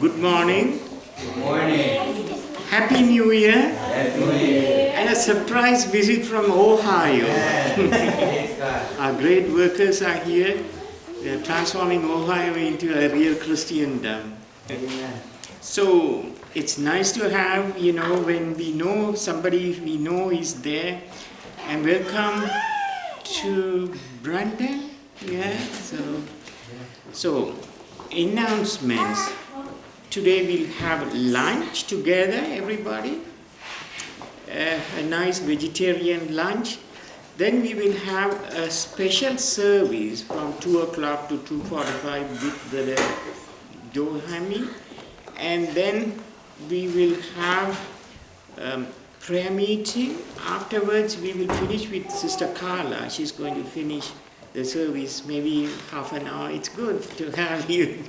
Good morning. Good morning. Happy New Year. Happy New Year. And a surprise visit from Ohio. Praise God. Our great workers are here. They are transforming Ohio into a real Christendom. Amen. So it's nice to have, when we know somebody we know is there. And welcome to Brandon. Yeah. So announcements. Today we'll have lunch together, everybody. A nice vegetarian lunch. Then we will have a special service from 2 o'clock to 2:45 with Brother Johami. And then we will have prayer meeting. Afterwards we will finish with Sister Carla. She's going to finish the service maybe half an hour. It's good to have you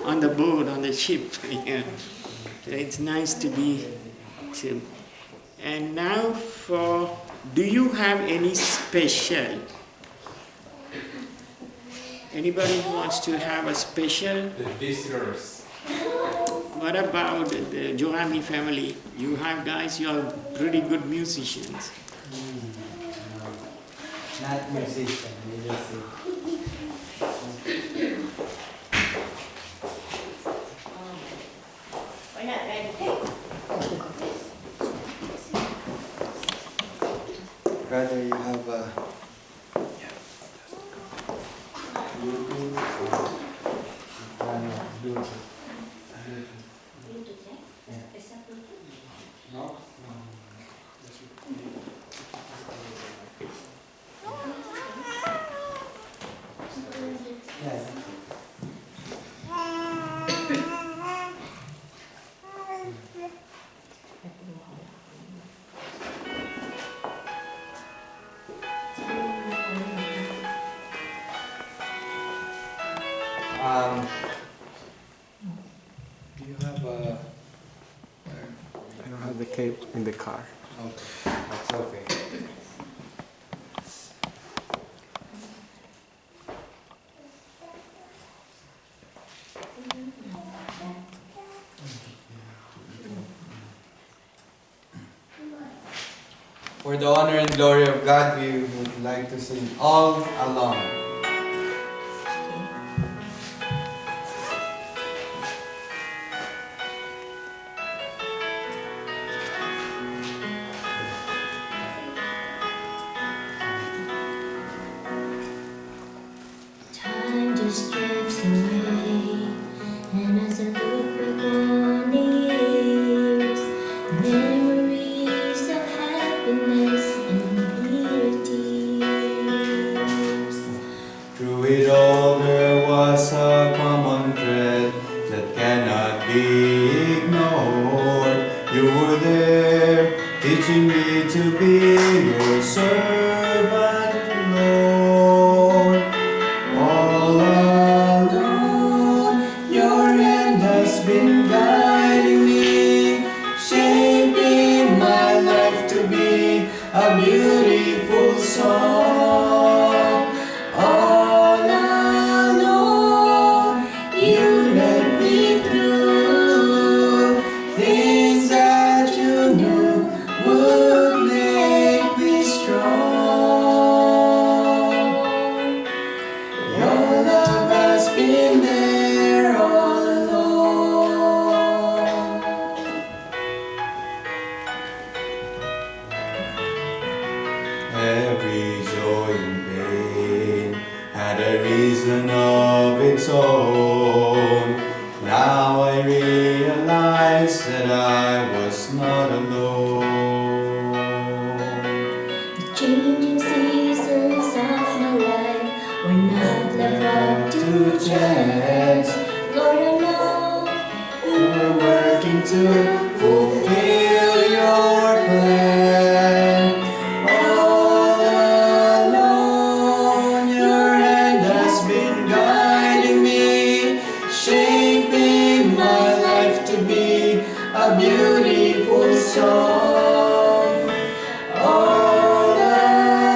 on the boat, on the ship. Yeah. So it's nice to be. And now do you have any special? Anybody who wants to have a special? The visitors. What about the Johami family? You have guys, you are pretty good musicians. Not musician, we just sing. We're not ready. Brother, you have a No? Do you have a... I don't have the cape in the car. Okay, that's okay. For the honor and glory of God, we would like to sing All Along. Time just drifts away, and as I look back on the years, memories of happiness and clear tears. Through it all there was a common thread that cannot be ignored. You were there, teaching me to be your servant, Lord. All along, your hand has been guiding me, shaping my life to be a beautiful song. All along, you led me through things that you knew would make me strong. Your love has been there all along. Every joy and pain had a reason of its own. Now I realize that I was not alone. The changing seasons of my life were not left up to chance. Lord, I know You were working to fulfill your plan. All along, your hand has been guiding me, shaping my life to be a beautiful song. All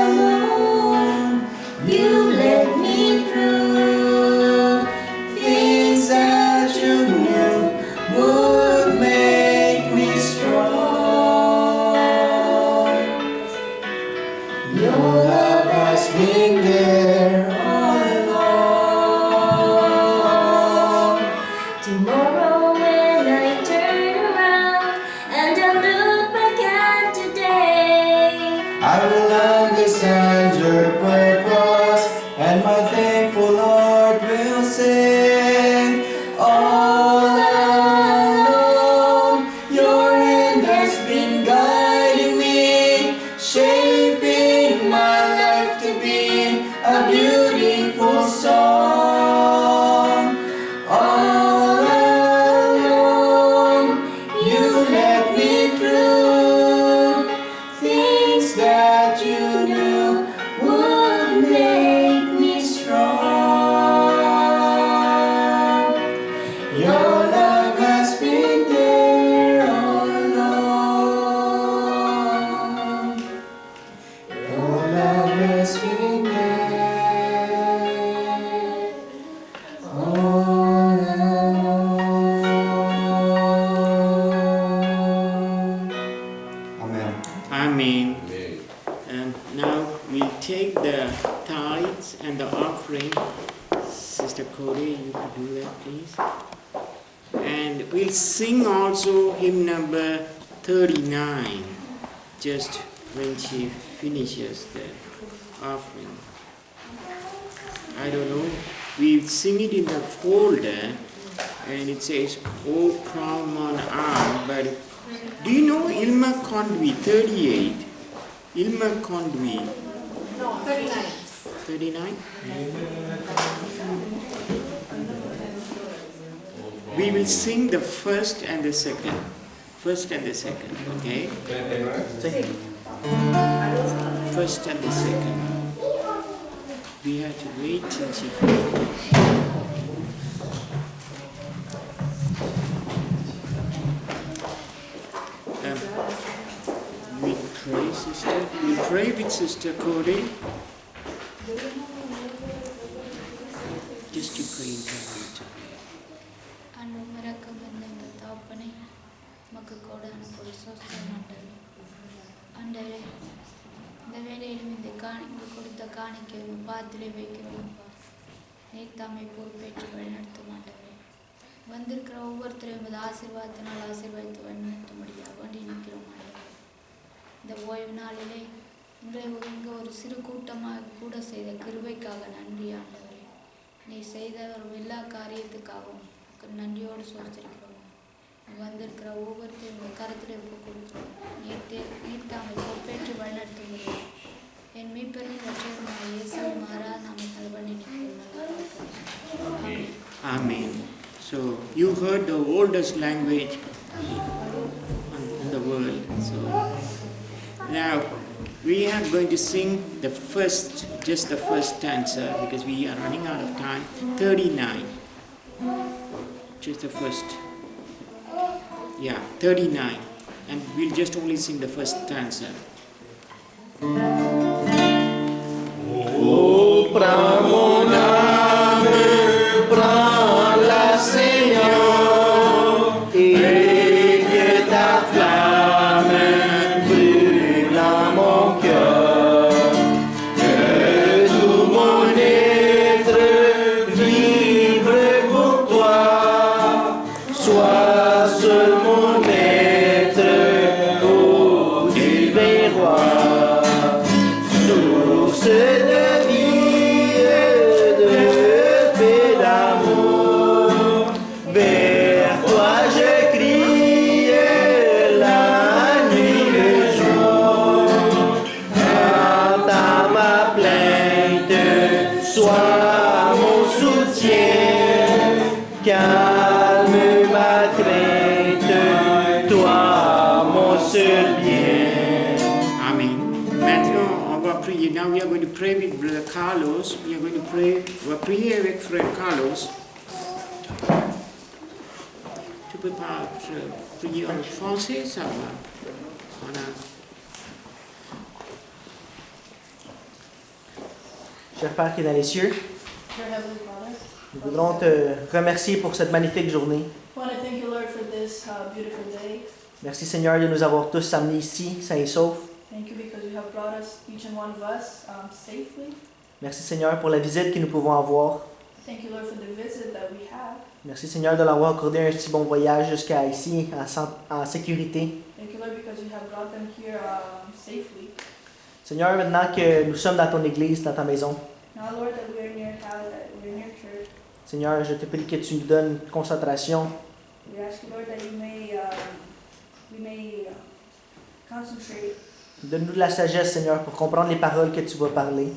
along, you led me through things that you knew Your love has been there all along. Your love has been there all along. Amen. Amen. And now we'll take the tithes and the offering. Sister Cody, you could do that, please. And we'll sing also hymn number 39, just when she finishes the offering. I don't know. We'll sing it in the folder, and it says, "O crown on arm." But do you know Ilma Conduit 38? Ilma Conduit. No, 39. 39? We will sing the first and the second. First and the second, okay? First and the second. We have to wait till she finishes. We pray, sister. We pray with Sister Cody. Just to pray in tongues. அன்புமிரக்கம் வந்த எங்கள் தகப்பனே, உமக்கு கோடான கொடி ஸ்தோத்திரம் ஆண்டவரே. ஆண்டவரே, இந்த வேளையிலும் இந்த கொடுத்த காணிக்கை உம் பாதத்திலே வைக்கிறோம்ப்பா. நீர் தாமே பொறுப்பேற்று வழிநடத்தும் ஆண்டவரே. வந்திருக்கிற ஒவ்வொருத்தரையும் உமது ஆசீர்வாதத்தினால் ஆசீர்வதித்து வழிநடத்தும்படியாக வேண்டி நிற்கிறோம் ஆண்டவரே. இந்த ஓய்வு நாளிலே இங்கே ஒரு சிறு கூட்டமாக கூட செய்த கிருபைக்காக நன்றி ஆண்டவரே. நீ செய்த ஒரு எல்லா காரியத்துக்காகவும் நன்றியோடு சோதிச்சிருக்கிறோம். வந்திருக்கிற ஒவ்வொருத்தையும் உங்கள் கருத்தில் ஒப்பு கொடுக்கிறோம். நீர் தாமை பொறுப்பேற்று வழிநடத்தும் முடியும். என் மீட்பெரும் ரட்சகருமான இயேசு மாறா நாமத்தால் பண்ணி நிற்கிறோம். Amen. So you heard the oldest language in the world. So now we are going to sing the first, just the first stanza, because we are running out of time. 39. Just the first. Yeah, 39. And we'll just only sing the first stanza. Oh, prends mon âme, prends-la, Seigneur, et que ta flamme brûle dans mon cœur, que tout mon être vive pour toi, sois seul mon être, ô divin roi. Source de vie et de paix d'amour, vers toi je crie la nuit et le jour. Entends ma plainte, sois mon soutien, calme ma crainte, toi mon seul bien. Amen. Maintenant, on va prier. Now we are going to pray with Brother Carlos. We are going to pray. On va prier avec Frère Carlos. Tu peux pas prier en français, ça va. Voilà. Cher Père qui est dans les cieux, Dear Heavenly Father, nous voudrons te remercier pour cette magnifique journée. I want to thank you, Lord, for this beautiful day. Merci Seigneur de nous avoir tous amenés ici, sains et saufs. Thank you because you have brought us, each and one of us, safely. Merci Seigneur pour la visite que nous pouvons avoir. Thank you, Lord, for the visit that we have. Merci Seigneur de l'avoir accordé un si bon voyage jusqu'à ici en sécurité. Thank you, Lord, because you have brought them here safely. Seigneur, maintenant que nous sommes dans ton église, dans ta maison, Now, Lord, that we are in your house, that we're in your church, Seigneur, je te prie que tu nous donnes concentration, we ask you, Lord, that we may concentrate, donne-nous de la sagesse Seigneur pour comprendre les paroles que tu vas parler.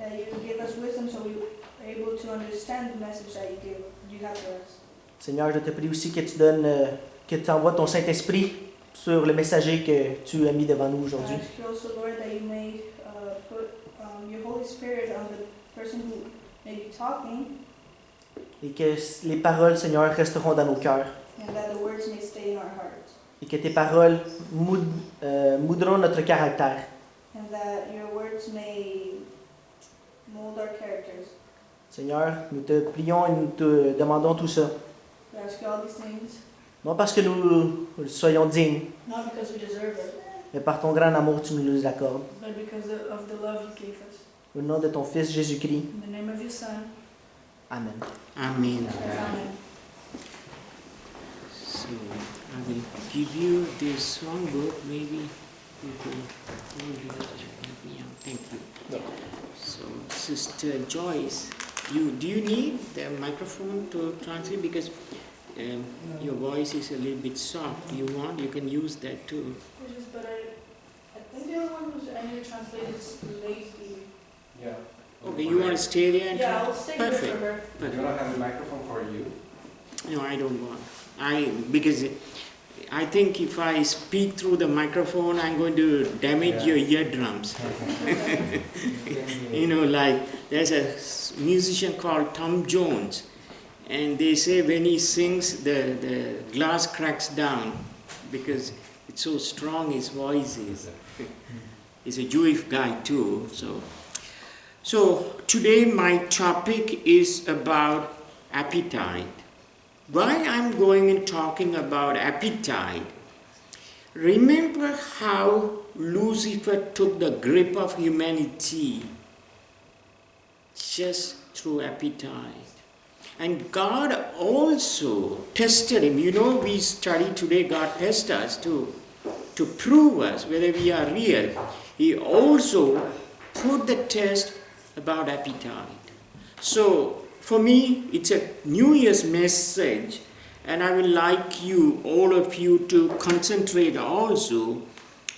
that you give us wisdom so we are able to understand the message that you have for us. Seigneur, je te prie aussi que tu donnes, que tu envoies ton Saint-Esprit sur le messager que tu as mis devant nous aujourd'hui. I ask you also, Lord, that you may put your Holy Spirit on the person who may be talking, Et que les paroles, Seigneur, resteront dans nos cœurs. and that the words may stay in our hearts, Et que tes paroles moudront notre caractère. and that your words may mold our characters. Seigneur, nous te prions et nous te demandons tout ça. We ask you all these things, Non parce que nous soyons dignes, not because we deserve it, mais par ton grand amour, tu nous les accordes. but because of the love you gave us. Au nom de ton Fils Jésus-Christ. In the name of your Son, Amen. Amen. Amen. So I will give you this songbook. Maybe you can hold it. Yeah, thank you. So Sister Joyce, do you need the microphone to translate, because your voice is a little bit soft. You can use that too. But I think the other one I need to translate is lazy. Yeah. Okay, you want to stay there? And Yeah, I'll stay here for her. Perfect. You want to have a microphone for you? No, I don't want. Because I think if I speak through the microphone, I'm going to damage your eardrums. Like there's a musician called Tom Jones, and they say when he sings, the glass cracks down because it's so strong his voice is. He's a Jewish guy too, So today my topic is about appetite. Why I'm going and talking about appetite? Remember how Lucifer took the grip of humanity just through appetite. And God also tested him. We study today, God tests us to prove us whether we are real. He also put the test about appetite. So for me, it's a New Year's message, and I would like all of you to concentrate also,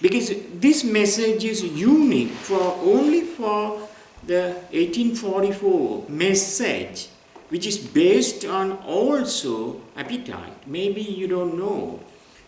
because this message is unique only for the 1844 message, which is based on also appetite. Maybe you don't know.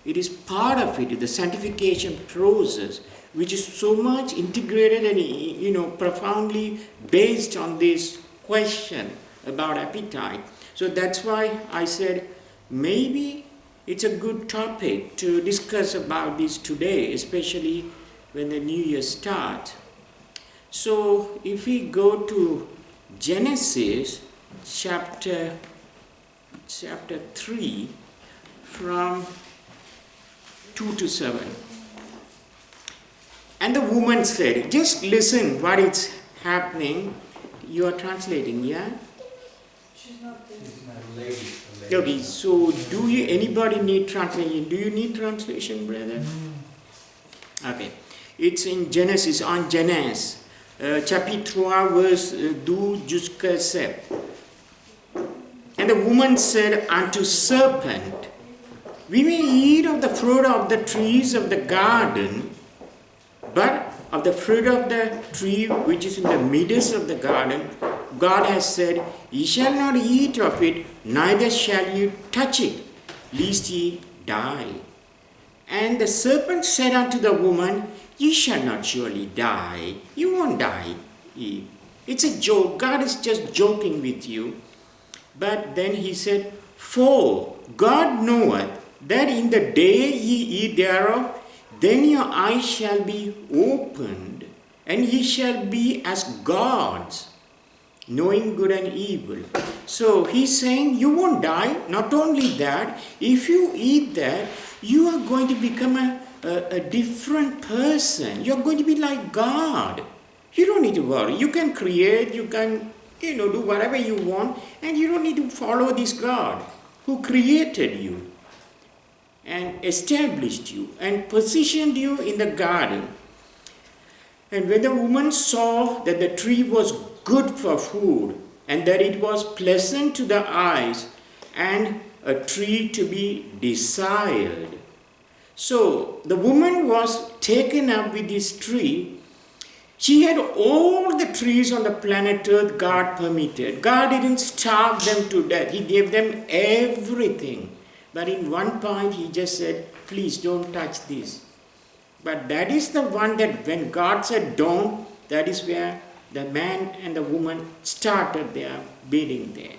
It is part of it, the sanctification process, which is so much integrated and profoundly based on this question about appetite. So that's why I said maybe it's a good topic to discuss about this today, especially when the new year starts. So if we go to Genesis chapter 3 from 2 to 7. And the woman said, just listen what is happening. You are translating, yeah? She's not there. She's not a lady. Okay, so anybody need translation? Do you need translation, brother? Okay. It's in Genesis, en Genèse, chapitre 3, verse 12 jusqu'à 7. And the woman said unto serpent, we may eat of the fruit of the trees of the garden, but of the fruit of the tree which is in the midst of the garden, God has said, ye shall not eat of it, neither shall you touch it, lest ye die. And the serpent said unto the woman, ye shall not surely die. You won't die, Eve. It's a joke. God is just joking with you. But then he said, for God knoweth that in the day ye eat thereof, then your eyes shall be opened, and ye shall be as gods, knowing good and evil. So he's saying you won't die. Not only that, if you eat that, you are going to become a different person. You're going to be like God. You don't need to worry. You can create, you can do whatever you want, and you don't need to follow this God who created you and established you and positioned you in the garden. And when the woman saw that the tree was good for food, and that it was pleasant to the eyes, and a tree to be desired. So the woman was taken up with this tree. She had all the trees on the planet Earth God permitted. God didn't starve them to death. He gave them everything. But in one point he just said, please don't touch this. But that is the one that when God said don't, that is where the man and the woman started their bidding there.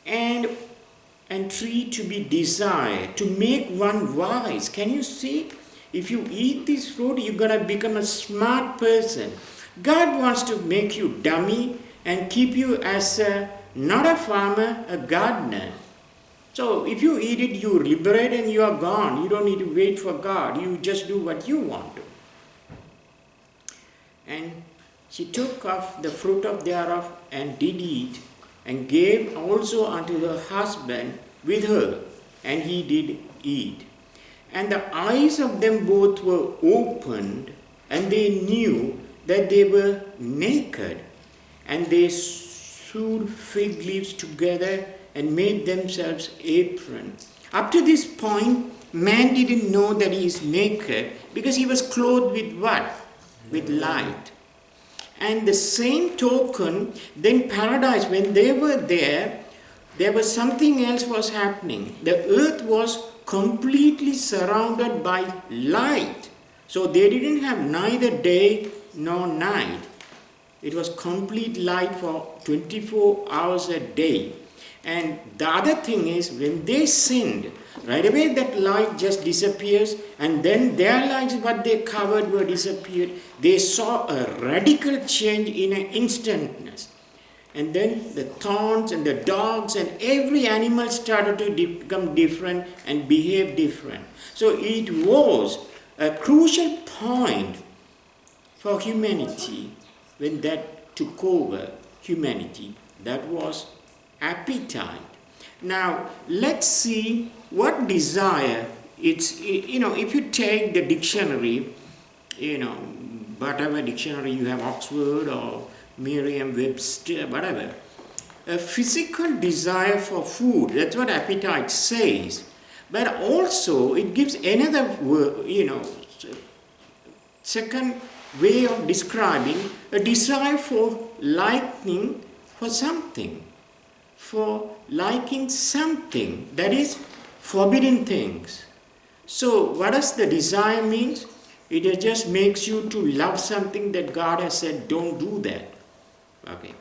and tree to be desired, to make one wise. Can you see? If you eat this fruit, you're going to become a smart person. God wants to make you dummy and keep you as not a farmer, a gardener. So if you eat it, you liberate and you are gone. You don't need to wait for God. You just do what you want to. And she took of the fruit of thereof and did eat, and gave also unto her husband with her, and he did eat. And the eyes of them both were opened, and they knew that they were naked. And they sewed fig leaves together and made themselves aprons. Up to this point, man didn't know that he is naked because he was clothed with what? With light. And the same token, then paradise, when they were there was something else was happening. The earth was completely surrounded by light. So they didn't have neither day nor night. It was complete light for 24 hours a day. And the other thing is, when they sinned, right away that light just disappears, and then their lights, what they covered, were disappeared. They saw a radical change in an instantness. And then the thorns and the dogs and every animal started to become different and behave different. So it was a crucial point for humanity when that took over humanity. That was appetite. Now let's see what desire. It's, if you take the dictionary, whatever dictionary you have, Oxford or Merriam-Webster, whatever, a physical desire for food, that's what appetite says. But also it gives another word, second way of describing a desire for liking for something. For liking something, that is forbidden things. So what does the desire mean? It just makes you to love something that God has said, don't do that. Okay.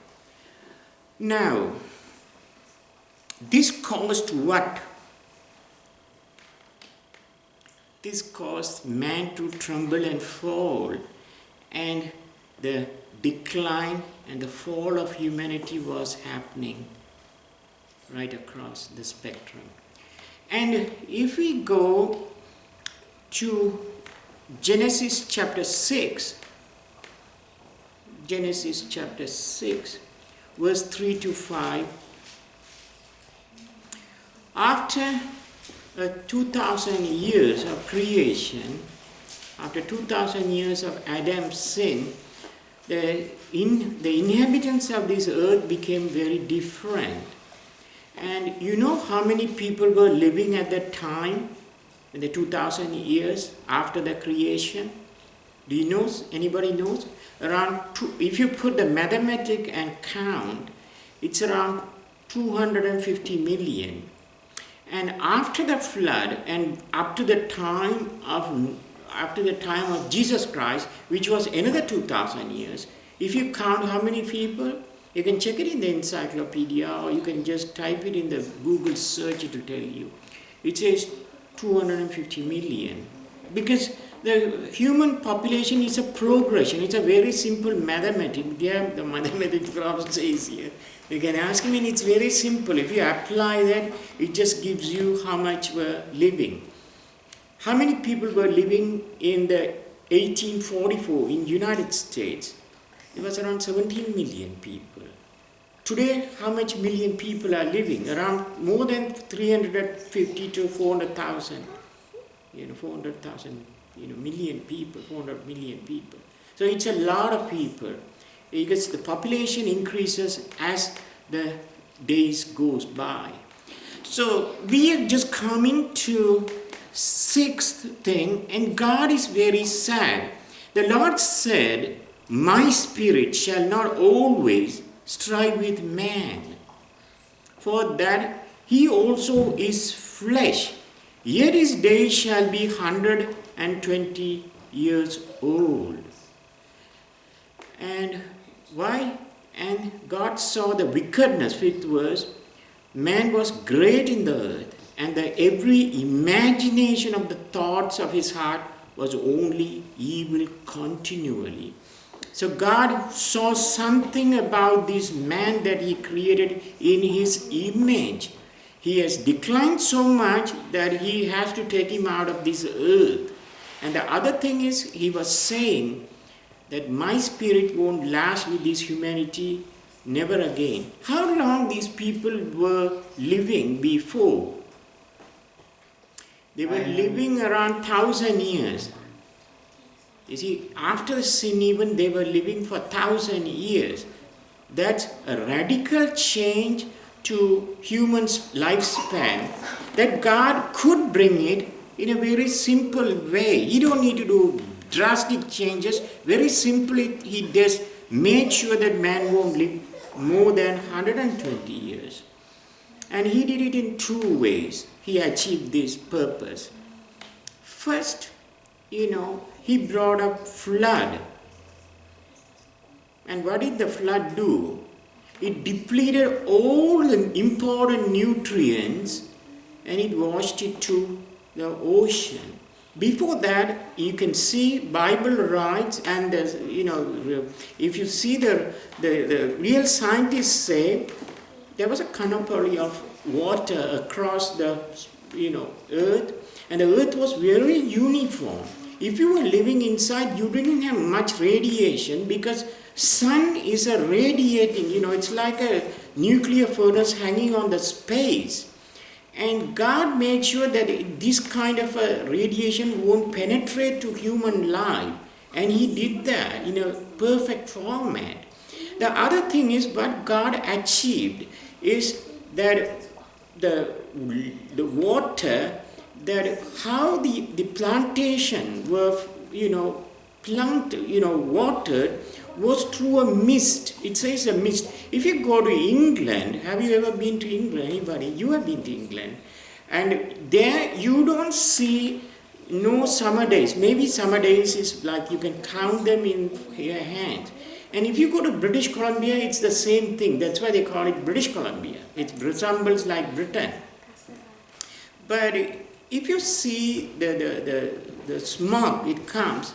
Now, this caused what? This caused man to tremble and fall, and the decline and the fall of humanity was happening right across the spectrum. And if we go to Genesis chapter 6, verse 3 to 5, after 2,000 years of creation, after 2,000 years of Adam's sin, the inhabitants of this earth became very different. And you know how many people were living at that time, in the 2,000 years after the creation? Do you know? Anybody knows? If you put the mathematic and count, it's around 250 million. And after the flood and up to the time of Jesus Christ, which was another 2,000 years, if you count how many people, you can check it in the encyclopedia, or you can just type it in the Google search, it will tell you. It says 250 million. Because the human population is a progression. It's a very simple mathematics. The mathematics problem says here. You can ask him, and it's very simple. If you apply that, it just gives you how much were living. How many people were living in the 1844 in United States? It was around 17 million people. Today, how much million people are living? Around more than 350 to 400,000. 400,000, million people, 400 million people. So it's a lot of people, because the population increases as the days goes by. So we are just coming to sixth thing, and God is very sad. The Lord said, my spirit shall not always strive with man, for that he also is flesh, yet his days shall be 120 years old. And why? And God saw the wickedness, 5th verse, man was great in the earth, and that every imagination of the thoughts of his heart was only evil continually. So God saw something about this man that he created in his image. He has declined so much that he has to take him out of this earth. And the other thing is, he was saying that my spirit won't last with this humanity never again. How long these people were living before? They were living around 1,000 years. You see, after the sin even, they were living for 1,000 years. That's a radical change to human's lifespan that God could bring it in a very simple way. He don't need to do drastic changes. Very simply, he just made sure that man won't live more than 120 years. And he did it in two ways. He achieved this purpose. First, he brought a flood. And what did the flood do? It depleted all the important nutrients and it washed it to the ocean. Before that, you can see Bible writes, and if you see the real scientists say there was a canopy of water across the earth, and the earth was very uniform. If you were living inside, you didn't have much radiation because sun is a radiating, it's like a nuclear furnace hanging on the space. And God made sure that this kind of a radiation won't penetrate to human life. And he did that in a perfect format. The other thing is what God achieved is that the water, that how the plantation were, watered was through a mist. It says a mist. If you go to England, have you ever been to England? Anybody? You have been to England. And there you don't see no summer days. Maybe summer days is like you can count them in your hand. And if you go to British Columbia, it's the same thing. That's why they call it British Columbia. It resembles like Britain. But if you see the smog, it comes,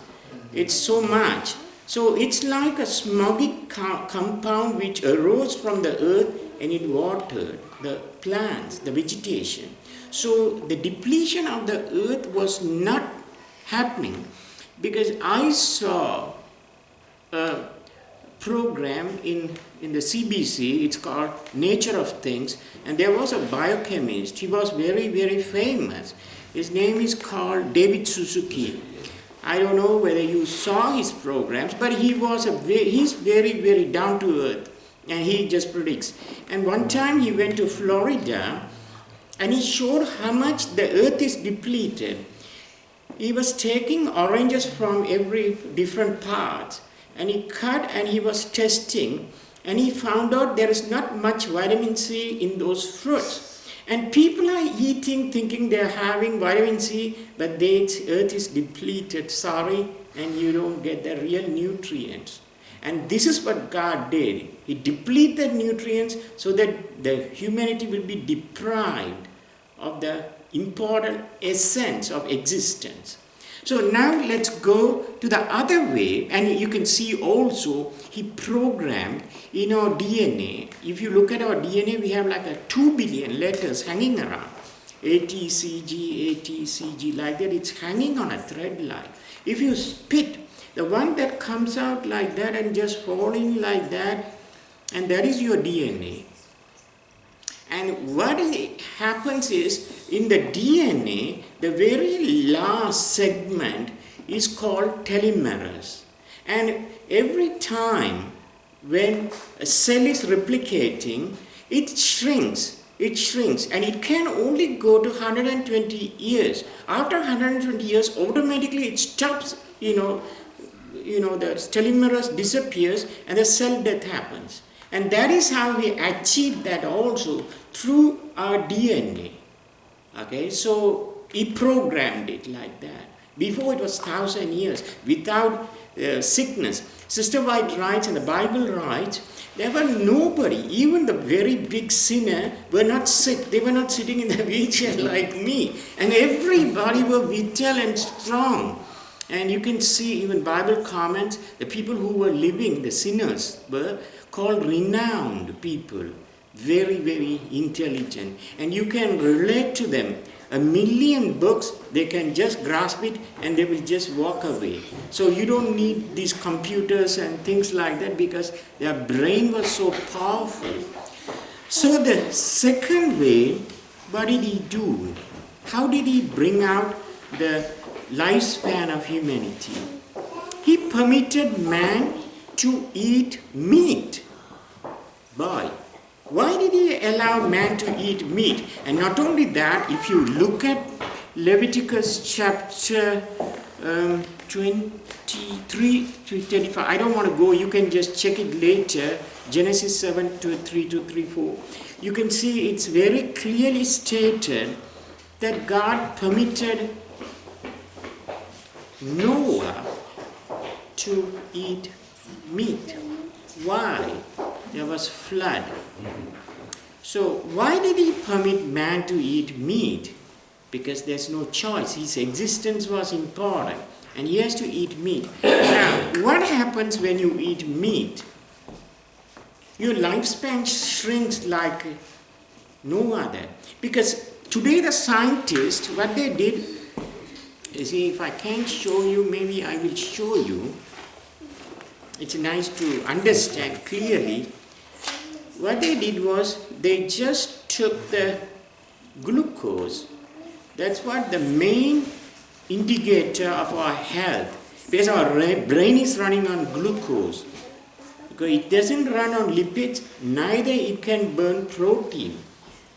it's so much. So it's like a smoggy compound which arose from the earth and it watered the plants, the vegetation. So the depletion of the earth was not happening, because I saw a program in the CBC, it's called Nature of Things, and there was a biochemist. He was very, very famous. His name is called David Suzuki. I don't know whether you saw his programs, but he's very, very down to earth, and he just predicts. And one time he went to Florida, and he showed how much the earth is depleted. He was taking oranges from every different parts, and he cut and he was testing, and he found out there is not much vitamin C in those fruits. And people are eating thinking they're having vitamin C, but the earth is depleted, sorry, and you don't get the real nutrients. And this is what God did. He depleted nutrients so that the humanity will be deprived of the important essence of existence. So now let's go to the other way, and you can see also he programmed in our DNA. If you look at our DNA, we have like 2 billion letters hanging around. ATCG, like that, it's hanging on a thread line. If you spit, the one that comes out like that and just falling like that, and that is your DNA. And what happens is, in the DNA, the very last segment is called telomeres. And every time when a cell is replicating, it shrinks, and it can only go to 120 years. After 120 years, automatically it stops, the telomeres disappears and the cell death happens. And that is how we achieve that also, through our DNA. Okay, so he programmed it like that. Before it was 1,000 years, without sickness. Sister White writes and the Bible writes, there were nobody, even the very big sinner, were not sick. They were not sitting in the wheelchair like me. And everybody were vital and strong. And you can see even Bible comments, the people who were living, the sinners, were called renowned people. Very, very intelligent. And you can relate to them. 1,000,000 books, they can just grasp it and they will just walk away. So you don't need these computers and things like that because their brain was so powerful. So the second way, what did he do? How did he bring out the lifespan of humanity? He permitted man to eat meat. Boy, why did he allow man to eat meat? And not only that, if you look at Leviticus chapter 23 to 35, I don't want to go, you can just check it later, Genesis 7 to 3 to 3, 4. You can see it's very clearly stated that God permitted Noah to eat meat. Why? There was flood. So why did he permit man to eat meat? Because there's no choice. His existence was important and he has to eat meat. Now, what happens when you eat meat? Your lifespan shrinks like no other. Because today the scientists, what they did, you see, if I can't show you, maybe I will show you. It's nice to understand clearly. What they did was they just took the glucose. That's what the main indicator of our health. Because our brain is running on glucose. Because it doesn't run on lipids, neither it can burn protein,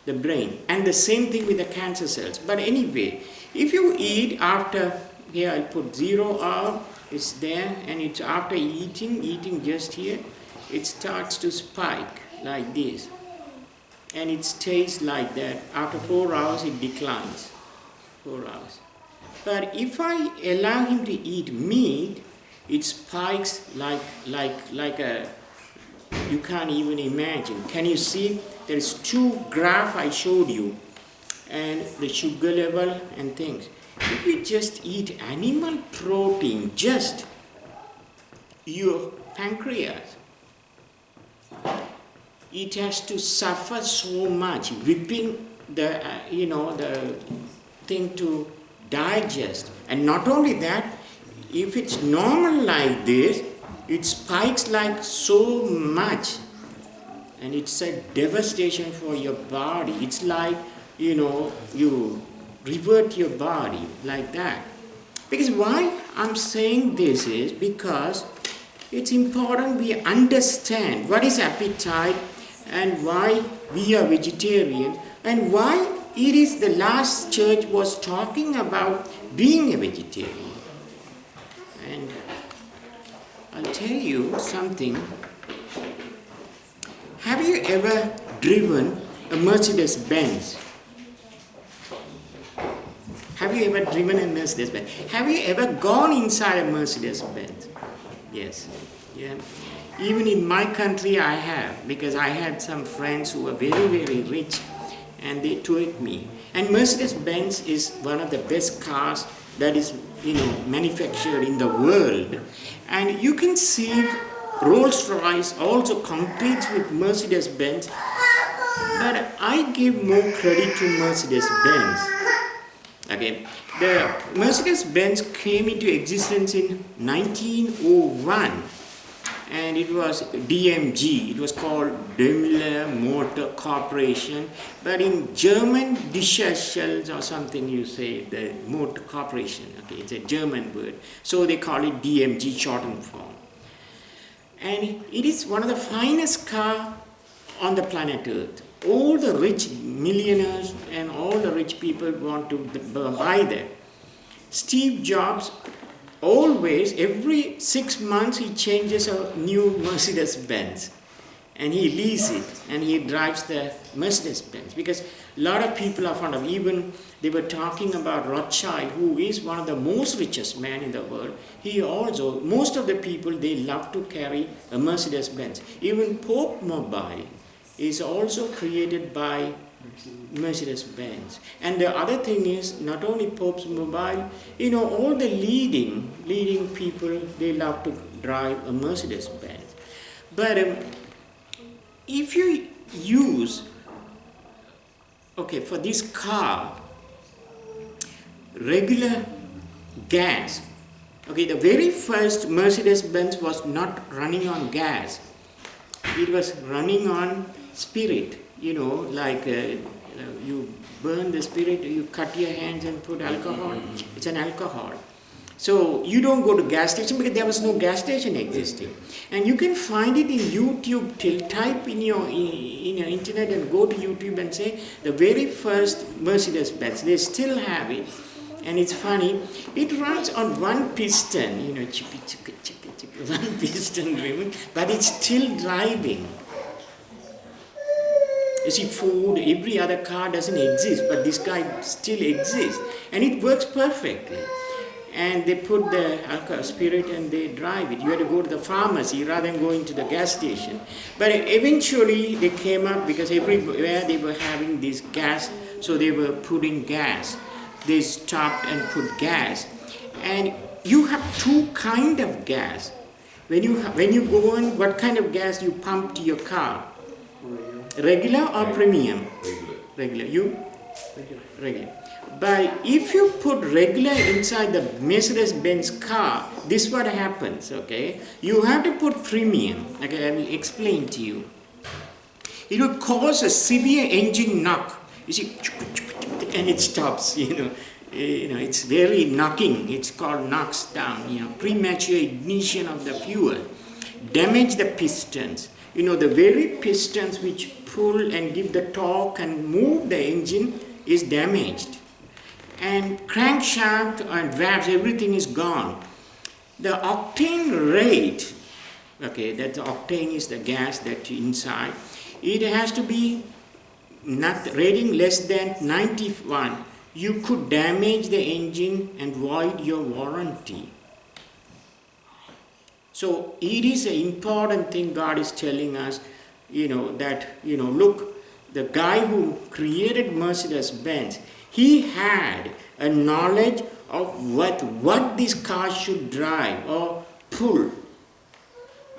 the brain. And the same thing with the cancer cells. But anyway, if you eat after, here I'll put 0 hour, it's there, and it's after eating just here, it starts to spike like this. And it stays like that. After 4 hours, it declines. 4 hours. But if I allow him to eat meat, it spikes like a, you can't even imagine. Can you see? There's 2 graphs I showed you, and the sugar level and things. If you just eat animal protein, just your pancreas, it has to suffer so much, whipping the, the thing to digest. And not only that, if it's normal like this, it spikes like so much. And it's a devastation for your body. It's like, you revert your body like that. Because why I'm saying this is because it's important we understand what is appetite and why we are vegetarian and why it is the last church was talking about being a vegetarian. And I'll tell you something. Have you ever driven a Mercedes Benz? Have you ever driven a Mercedes Benz? Have you ever gone inside a Mercedes Benz? Yes. Yeah. Even in my country I have, because I had some friends who were very, very rich and they toured me. And Mercedes Benz is one of the best cars that is, manufactured in the world. And you can see Rolls-Royce also competes with Mercedes Benz, but I give more credit to Mercedes Benz. Okay, the Mercedes Benz came into existence in 1901 and it was DMG, it was called Daimler Motor Corporation, but in German, Discherschels or something you say, the Motor Corporation, okay, it's a German word, so they call it DMG shortened form. And it is one of the finest cars on the planet Earth. All the rich millionaires and all the rich people want to buy that. Steve Jobs always, every 6 months, he changes a new Mercedes Benz. and he leases it, and he drives the Mercedes-Benz, because a lot of people are fond of, even they were talking about Rothschild, who is one of the most richest men in the world. He also, most of the people, they love to carry a Mercedes-Benz. Even Pope Mobile is also created by Mercedes-Benz. And the other thing is, not only Pope's Mobile, all the leading people, they love to drive a Mercedes-Benz. But if you use, for this car, regular gas, the very first Mercedes-Benz was not running on gas. It was running on spirit, like you burn the spirit, you cut your hands and put alcohol. It's an alcohol. So you don't go to gas station, because there was no gas station existing. And you can find it in YouTube. Type in your internet and go to YouTube and say the very first Mercedes-Benz. They still have it. And it's funny, it runs on one piston, one piston driven, but it's still driving. You see, Ford, every other car doesn't exist, but this guy still exists. And it works perfectly. And they put the alcohol spirit and they drive it. You had to go to the pharmacy rather than going to the gas station. But eventually they came up, because everywhere they were having this gas, so they were putting gas. They stopped and put gas. And you have two kinds of gas. When you go on, what kind of gas you pump to your car? Regular or premium? Regular. You? Regular. But if you put regular inside the Mercedes-Benz car, this is what happens, You have to put premium. I will explain to you. It will cause a severe engine knock. You see, and it stops, it's very knocking. It's called knocks down, premature ignition of the fuel. Damage the pistons. The very pistons which pull and give the torque and move the engine is damaged. And crankshaft and valves, everything is gone. The octane rate, that the octane is the gas that inside, it has to be not rating less than 91. You could damage the engine and void your warranty. So it is an important thing God is telling us, that, look, the guy who created Mercedes-Benz, he had a knowledge of what this car should drive or pull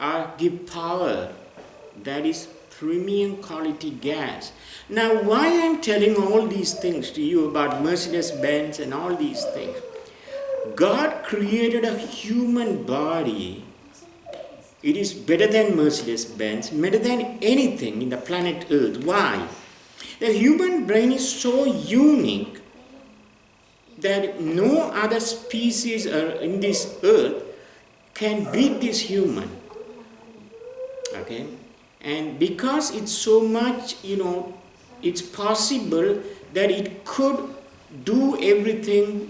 or give power. That is premium quality gas. Now, why I'm telling all these things to you about Mercedes-Benz and all these things? God created a human body. It is better than Mercedes-Benz, better than anything in the planet Earth. Why? The human brain is so unique that no other species in this earth can beat this human. And because it's so much, it's possible that it could do everything,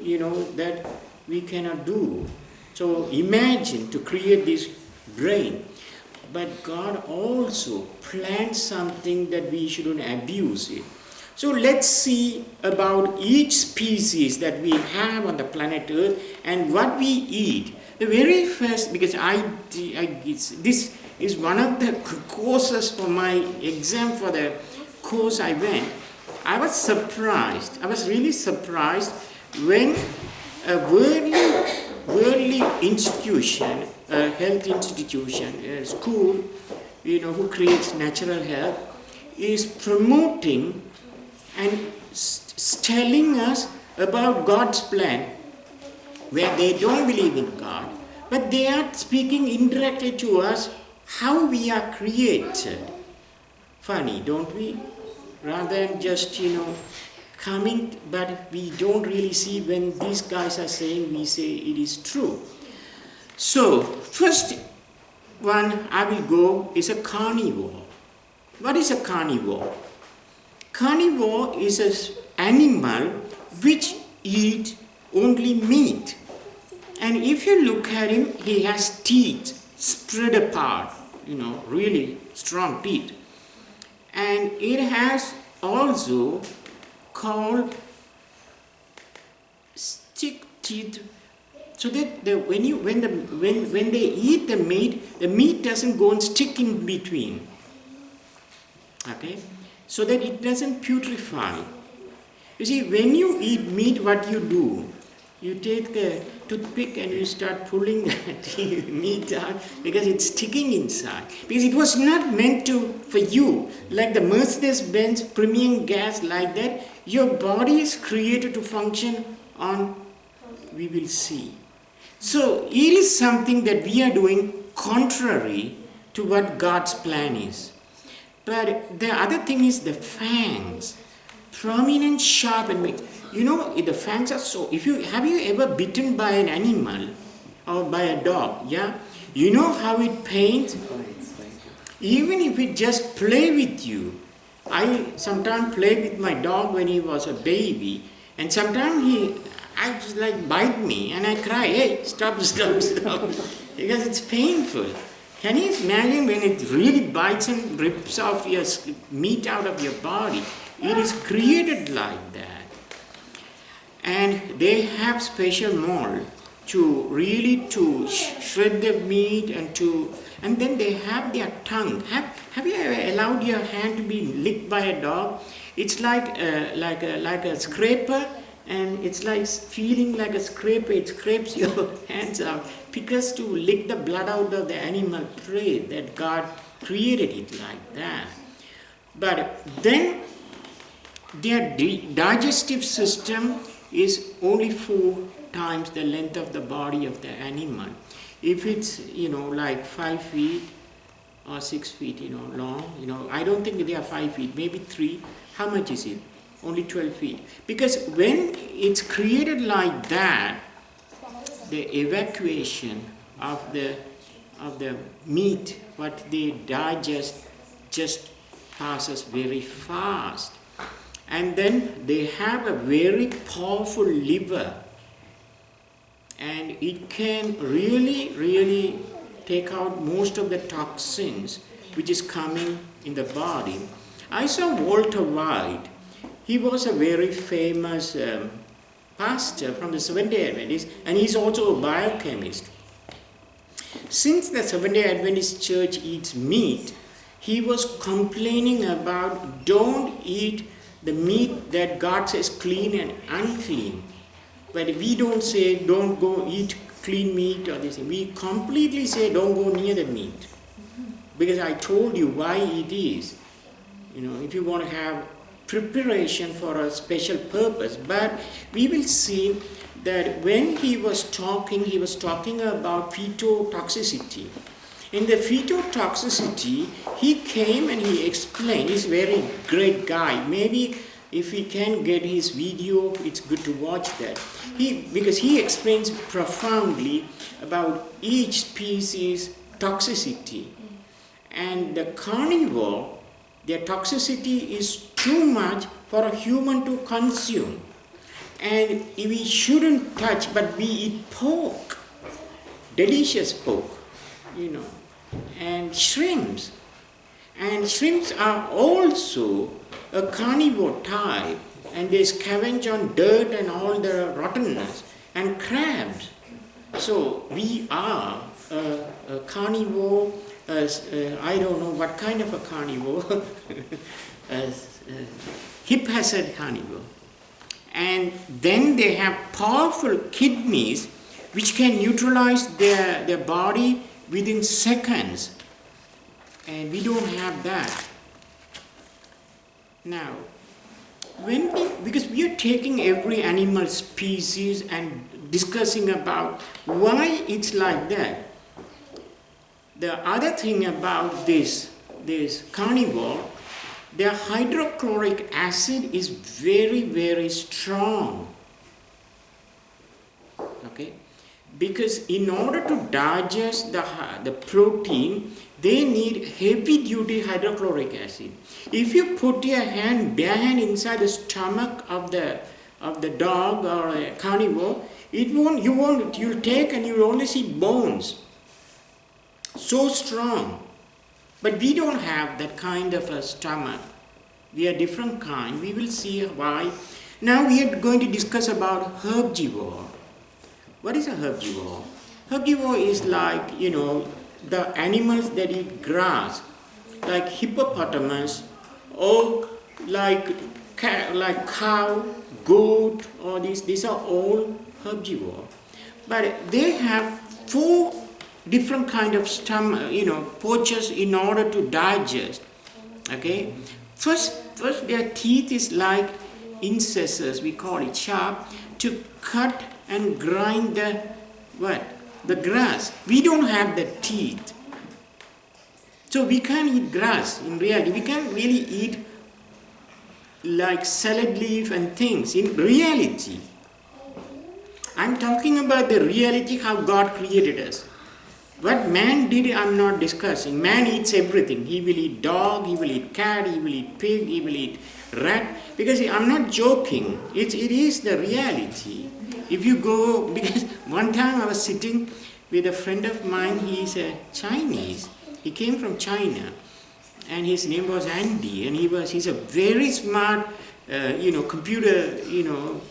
that we cannot do. So imagine to create this brain. But God also planned something that we shouldn't abuse it. So let's see about each species that we have on the planet Earth and what we eat. The very first, because this is one of the courses for my exam for the course I went. I was surprised. I was really surprised when a worldly institution, a health institution, a school, who creates natural health, is promoting and telling us about God's plan, where they don't believe in God, but they are speaking indirectly to us how we are created. Funny, don't we? Rather than just, coming, but we don't really see when these guys are saying, we say it is true. So, first one I will go is a carnivore. What is a carnivore? Carnivore is an animal which eats only meat. And if you look at him, he has teeth spread apart, really strong teeth. And it has also called stick teeth, so that when they eat the meat doesn't go and stick in between. Okay, so that it doesn't putrefy. You see, when you eat meat, what you do? You take a toothpick and you start pulling the meat out because it's sticking inside. Because it was not meant for you, like the Mercedes-Benz premium gas, like that. Your body is created to function on, we will see. So it is something that we are doing contrary to what God's plan is. But the other thing is the fangs, prominent, sharp, and big. You know, the fangs are so. Have you ever bitten by an animal or by a dog? Yeah, you know how it pains. Even if it just play with you. I sometimes play with my dog when he was a baby, and sometimes I just like bite me, and I cry. Hey, stop! Because it's painful. Can you imagine when it really bites and rips off your meat out of your body? It is created like that. And they have special mold to really shred the meat and then they have their tongue. Have you ever allowed your hand to be licked by a dog? It's like a scraper, and it's like feeling like a scraper. It scrapes your hands out because to lick the blood out of the animal prey, that God created it like that. But then their digestive system is only 4 times the length of the body of the animal. If it's, like 5 feet or 6 feet, long, I don't think they are 5 feet, maybe 3. How much is it? Only 12 feet. Because when it's created like that, the evacuation of the meat, what they digest, just passes very fast. And then they have a very powerful liver, and it can really, really take out most of the toxins which is coming in the body. I saw Walter White. He was a very famous pastor from the Seventh-day Adventist, and he's also a biochemist. Since the Seventh-day Adventist Church eats meat, he was complaining about don't eat the meat that God says clean and unclean. But we don't say don't go eat clean meat or this. We completely say don't go near the meat. Because I told you why it is. If you want to have preparation for a special purpose. But we will see that when he was talking about fetotoxicity. In the fetotoxicity, he came and he explained. He's a very great guy. Maybe if we can get his video, it's good to watch that. Because he explains profoundly about each species' toxicity. And the carnivore, their toxicity is too much for a human to consume. And we shouldn't touch, but we eat pork, delicious pork, and shrimps. And shrimps are also a carnivore type, and they scavenge on dirt and all the rottenness, and crabs. So we are a carnivore, I don't know what kind of a carnivore, hip-hazard carnivore. And then they have powerful kidneys which can neutralize their body within seconds. And we don't have that. Now, because we are taking every animal species and discussing about why it's like that. The other thing about this carnivore, their hydrochloric acid is very, very strong. Okay? Because in order to digest the protein, they need heavy duty hydrochloric acid. If you put your bare hand inside the stomach of the dog or a carnivore, you'll take and you'll only see bones. So strong. But we don't have that kind of a stomach. We are different kind. We will see why. Now we are going to discuss about herbivore. What is a herbivore? Herbivore is like, the animals that eat grass, like hippopotamus, or like cow, goat, or these are all herbivore. But they have 4 different kind of stomach, pouches in order to digest. Okay, first their teeth is like incisors, we call it sharp, to cut and grind the grass. We don't have the teeth, so we can't eat grass. In reality, we can't really eat like salad leaf and things. In reality, I'm talking about the reality, how God created us. What man did, I'm not discussing. Man eats everything. He will eat dog, he will eat cat, he will eat pig, he will eat rat. Because I'm not joking. It is the reality. If you go, because one time I was sitting with a friend of mine, he's a Chinese. He came from China. And his name was Andy. And he's a very smart, computer,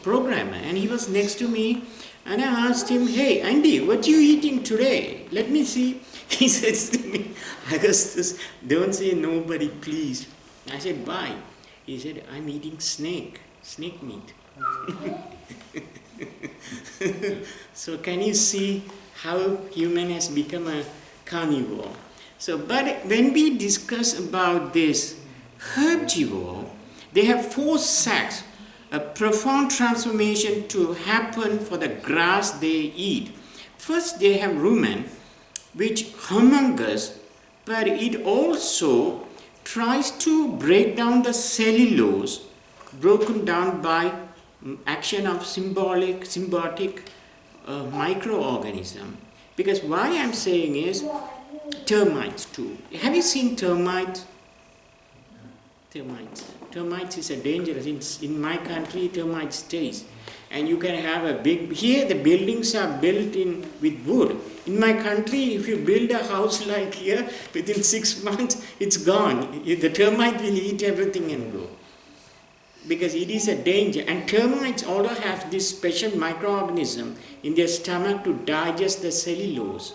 programmer. And he was next to me. And I asked him, "Hey, Andy, what are you eating today? Let me see." He says to me, "Augustus, don't say nobody, please." I said, "Why?" He said, "I'm eating snake meat." So can you see how human has become a carnivore? So, but when we discuss about this herbivore, they have 4 sacs. A profound transformation to happen for the grass they eat. First, they have rumen, which humongous, but it also tries to break down the cellulose, broken down by action of symbiotic microorganism. Because why I'm saying is termites too. Have you seen termites? Termites is a dangerous. In my country, termites stays. And you can have a big, here the buildings are built with wood. In my country, if you build a house like here, within 6 months, it's gone. The termite will eat everything and go. Because it is a danger. And termites also have this special microorganism in their stomach to digest the cellulose.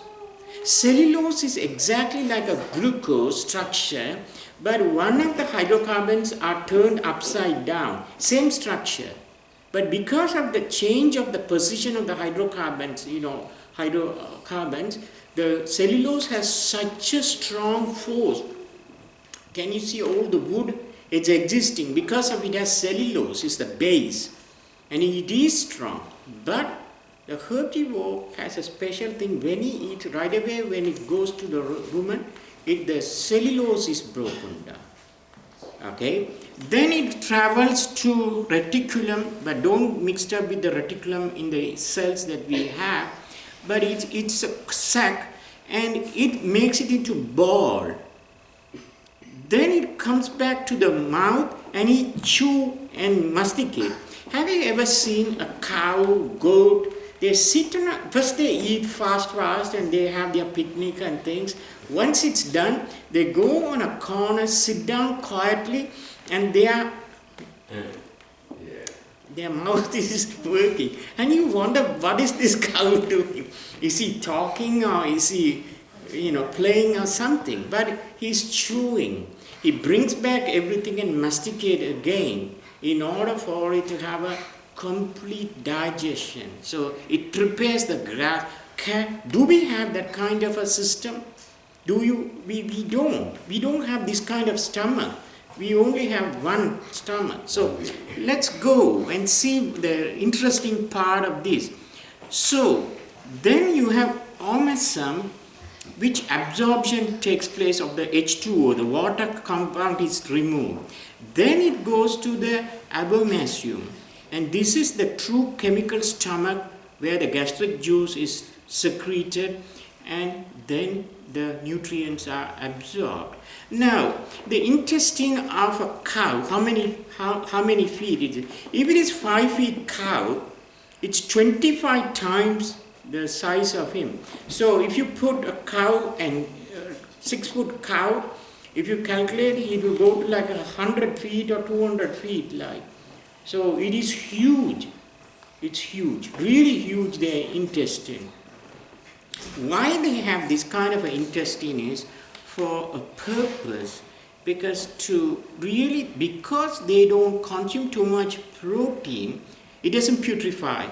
Cellulose is exactly like a glucose structure, but one of the hydrocarbons are turned upside down, same structure. But because of the change of the position of the hydrocarbons, the cellulose has such a strong force. Can you see all the wood? It's existing because of it has cellulose, is the base. And it is strong. But the herbivore has a special thing. When he eats, right away when it goes to the rumen, the cellulose is broken down. Okay? Then it travels to reticulum, but don't mix up with the reticulum in the cells that we have. But it's a sac, and it makes it into ball. Then it comes back to the mouth, and it chew and masticate. Have you ever seen a cow, goat? They sit on first they eat fast, and they have their picnic and things. Once it's done, they go on a corner, sit down quietly, and their mouth is working. And you wonder, what is this cow doing? Is he talking, or is he, playing or something? But he's chewing. He brings back everything and masticate again in order for it to have a complete digestion. So it prepares the grass. Do we have that kind of a system? We don't. We don't have this kind of stomach. We only have one stomach. So let's go and see the interesting part of this. So then you have omesum, which absorption takes place of the H2O, the water compound is removed. Then it goes to the abomasum. And this is the true chemical stomach where the gastric juice is secreted and then the nutrients are absorbed. Now, the intestine of a cow, how many feet is it? If it is 5 feet cow, it's 25 times the size of him. So if you put a cow and 6 foot cow If you calculate, it will go to like 100 feet or 200 feet. So it is huge. It's huge, really huge, their intestine. Why they have this kind of an intestine is for a purpose, because they don't consume too much protein, it doesn't putrefy.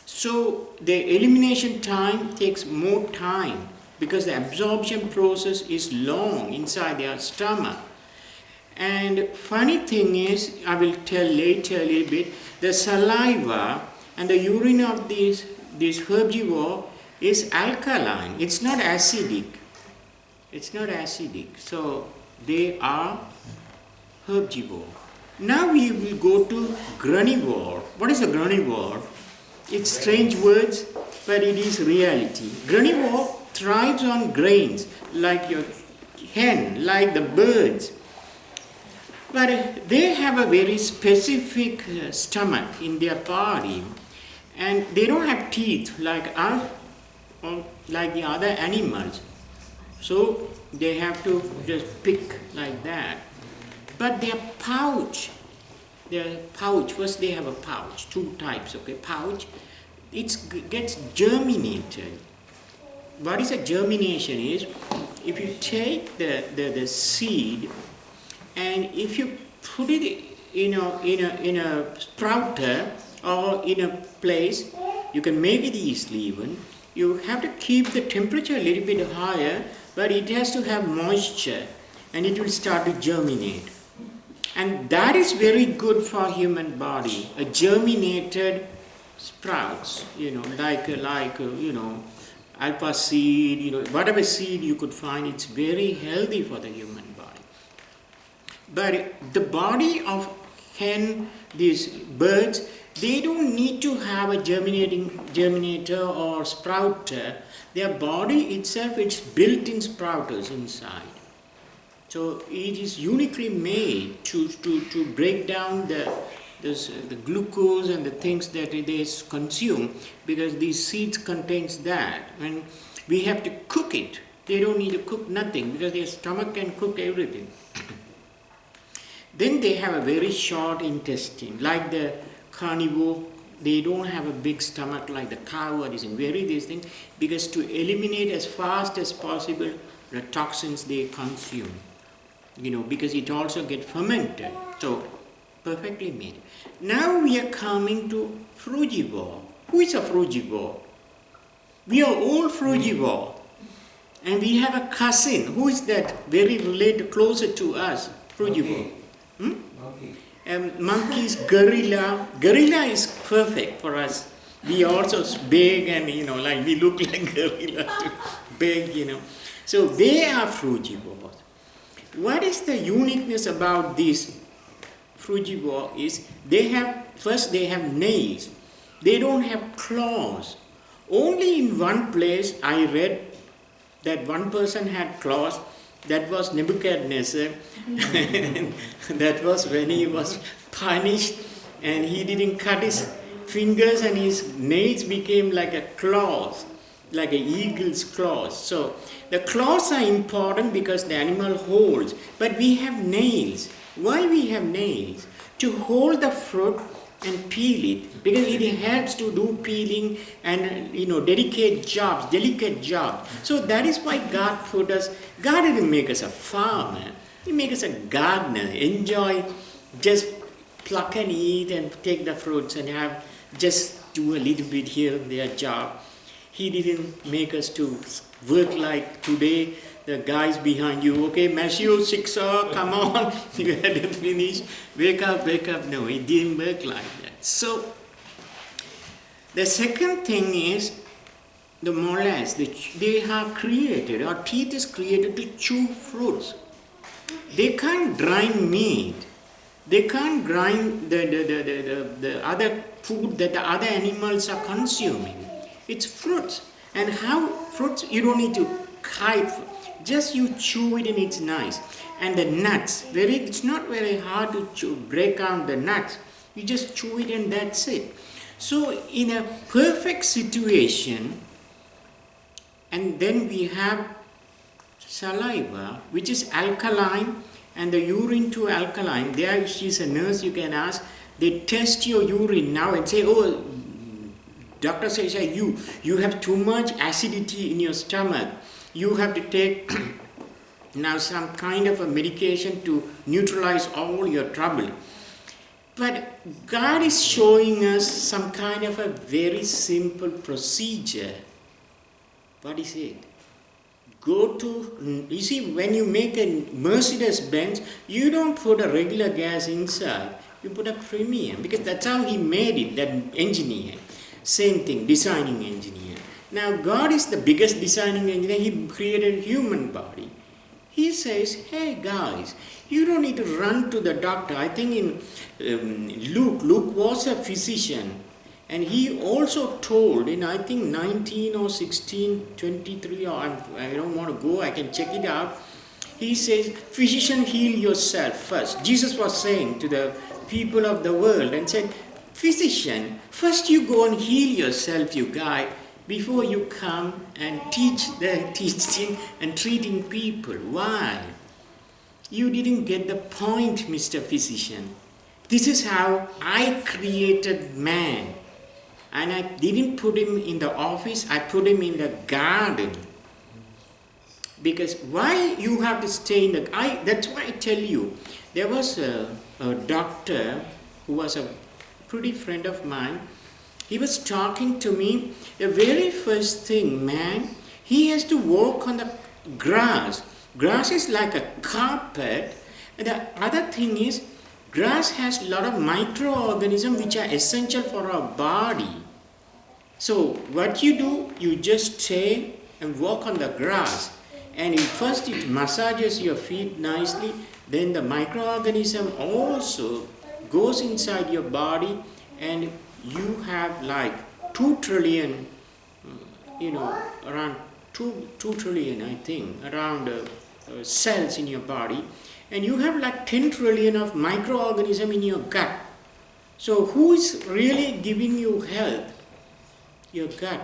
So the elimination time takes more time because the absorption process is long inside their stomach. And funny thing is, I will tell later a little bit, the saliva and the urine of this herbivore is alkaline. It's not acidic. So they are herbivore. Now we will go to granivore. What is a granivore? It's strange words, but it is reality. Granivore thrives on grains, like your hen, like the birds. But they have a very specific stomach in their body, and they don't have teeth like us or like the other animals. So they have to just pick like that. But their pouch, first they have a pouch, two types, okay, pouch, it gets germinated. What is a germination is, if you take the seed and if you put it in a sprouter or in a place, you can make it easily even. You have to keep the temperature a little bit higher, but it has to have moisture and it will start to germinate. And that is very good for human body. A germinated sprouts, like alpha seed, whatever seed you could find, it's very healthy for the human body. But the body of these birds, they don't need to have a germinator or sprouter. Their body itself is built-in sprouters inside. So it is uniquely made to break down the glucose and the things that they consume, because these seeds contains that. And we have to cook it. They don't need to cook nothing because their stomach can cook everything. Then they have a very short intestine, like the carnivore. They don't have a big stomach like the cow or this thing, because to eliminate as fast as possible the toxins they consume, because it also gets fermented. So perfectly made. Now we are coming to frugivore. Who is a frugivore? We are all frugivore. And we have a cousin. Who is that? Very related, closer to us. Frugivore. Monkey. Monkeys, gorilla. Gorilla is perfect for us. We are also big and, we look like gorilla too. Big, So they are frugivores. What is the uniqueness about this frugivore is they have nails. They don't have claws. Only in one place I read that one person had claws. That was Nebuchadnezzar. That was when he was punished and he didn't cut his fingers and his nails became like a claws, like an eagle's claws. So the claws are important because the animal holds, but we have nails. Why we have nails? To hold the fruit and peel it, because it helps to do peeling and delicate jobs. So that is why God put us. God didn't make us a farmer. He made us a gardener. Enjoy, just pluck and eat and take the fruits and just do a little bit here and there job. He didn't make us to work like today. The guys behind you, okay, Matthew 6, come on, you had to finish. Wake up. No, it didn't work like that. So, the second thing is the molars. They are created, our teeth is created to chew fruits. They can't grind meat. They can't grind the other food that the other animals are consuming. It's fruits. And how fruits, you don't need to hide. Just you chew it and it's nice. And the nuts, it's not very hard to break down the nuts. You just chew it and that's it. So in a perfect situation, and then we have saliva, which is alkaline, and the urine too alkaline. There, she's a nurse, you can ask. They test your urine now and say, oh, doctor says, you have too much acidity in your stomach. You have to take now some kind of a medication to neutralize all your trouble. But God is showing us some kind of a very simple procedure. What is it? Go to, you see, when you make a Mercedes Benz, you don't put a regular gas inside. You put a premium, because that's how he made it, that engineer. Same thing, designing engineer. Now God is the biggest designing engineer. He created a human body. He says, hey guys, you don't need to run to the doctor. I think in Luke was a physician, and he also told in, I think, 19 or 1623, or I don't want to go, I can check it out. He says, physician, heal yourself first. Jesus was saying to the people of the world and said, physician, first you go and heal yourself, you guy, before you come and teach the teaching and treating people. Why? You didn't get the point, Mr. Physician. This is how I created man. And I didn't put him in the office, I put him in the garden. Because why you have to stay in the... that's why I tell you, there was a doctor who was a pretty friend of mine. He was talking to me. The very first thing, man, he has to walk on the grass. Grass is like a carpet. And the other thing is, grass has a lot of microorganisms which are essential for our body. So what you do, you just stay and walk on the grass. And first it massages your feet nicely. Then the microorganism also goes inside your body, and you have like 2 trillion, around 2 trillion, I think, around cells in your body. And you have like 10 trillion of microorganisms in your gut. So who is really giving you health? Your gut.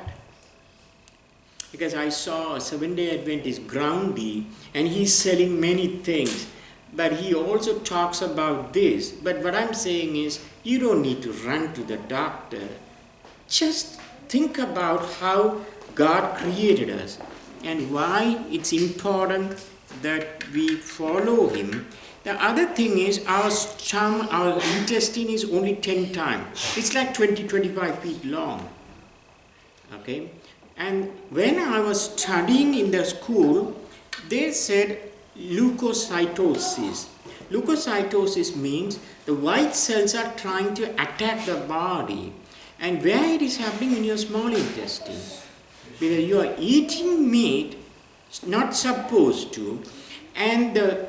Because I saw a 7-day Adventist, Groundy, and he's selling many things. But he also talks about this. But what I'm saying is, you don't need to run to the doctor. Just think about how God created us and why it's important that we follow him. The other thing is, our intestine is only 10 times. It's like 20-25 feet long. Okay? And when I was studying in the school, they said leukocytosis. Leukocytosis means the white cells are trying to attack the body. And where it is happening? In your small intestine. Because you are eating meat, not supposed to, and the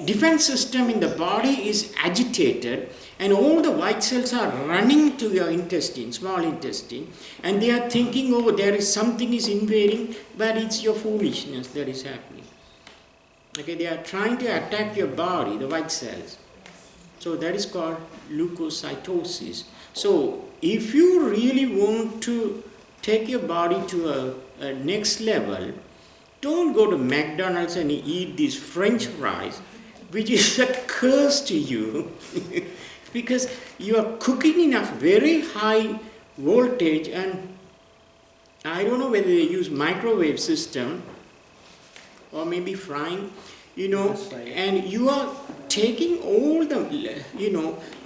defense system in the body is agitated, and all the white cells are running to your intestine, small intestine, and they are thinking, oh, there is something is invading, but it's your foolishness that is happening. Okay, they are trying to attack your body, the white cells. So that is called leukocytosis. So if you really want to take your body to a next level, don't go to McDonald's and eat these French fries, which is a curse to you, because you are cooking in a very high voltage, and I don't know whether they use microwave system or maybe frying, and you are taking all the,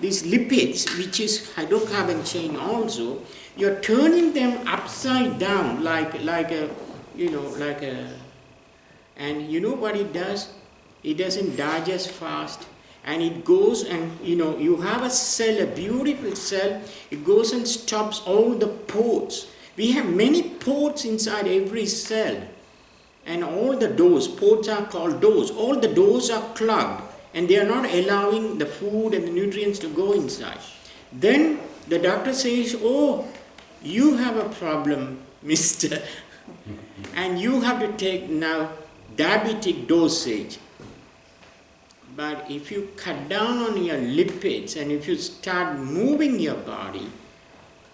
these lipids, which is hydrocarbon chain also, you're turning them upside down and you know what it does? It doesn't digest fast, and it goes and, you have a cell, a beautiful cell, it goes and stops all the ports. We have many ports inside every cell, and all the doors, ports are called doors, all the doors are clogged, and they are not allowing the food and the nutrients to go inside. Then the doctor says, oh, you have a problem, mister, and you have to take now diabetic dosage. But if you cut down on your lipids and if you start moving your body,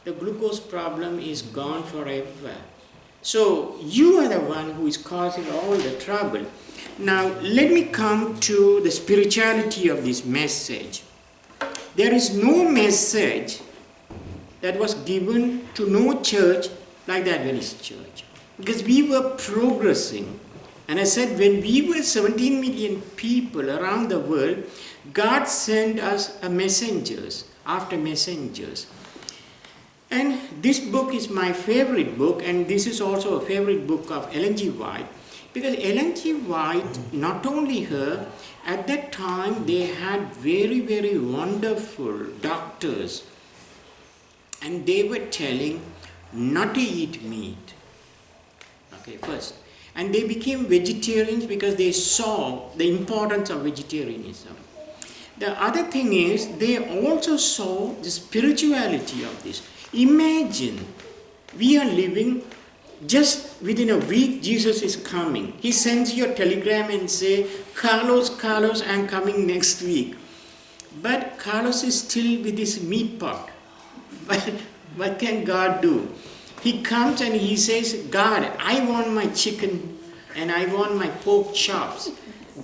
the glucose problem is gone forever. So you are the one who is causing all the trouble. Now let me come to the spirituality of this message. There is no message that was given to no church like the Adventist church. Because we were progressing. And I said, when we were 17 million people around the world, God sent us messengers after messengers. And this book is my favorite book, and this is also a favorite book of Ellen G. White. Because Ellen G. White, not only her, at that time they had very, very wonderful doctors. And they were telling not to eat meat. Okay, first. And they became vegetarians because they saw the importance of vegetarianism. The other thing is, they also saw the spirituality of this. Imagine, we are living just within a week, Jesus is coming. He sends you a telegram and say, Carlos, I'm coming next week. But Carlos is still with his meat pot. But what can God do? He comes and he says, God, I want my chicken and I want my pork chops.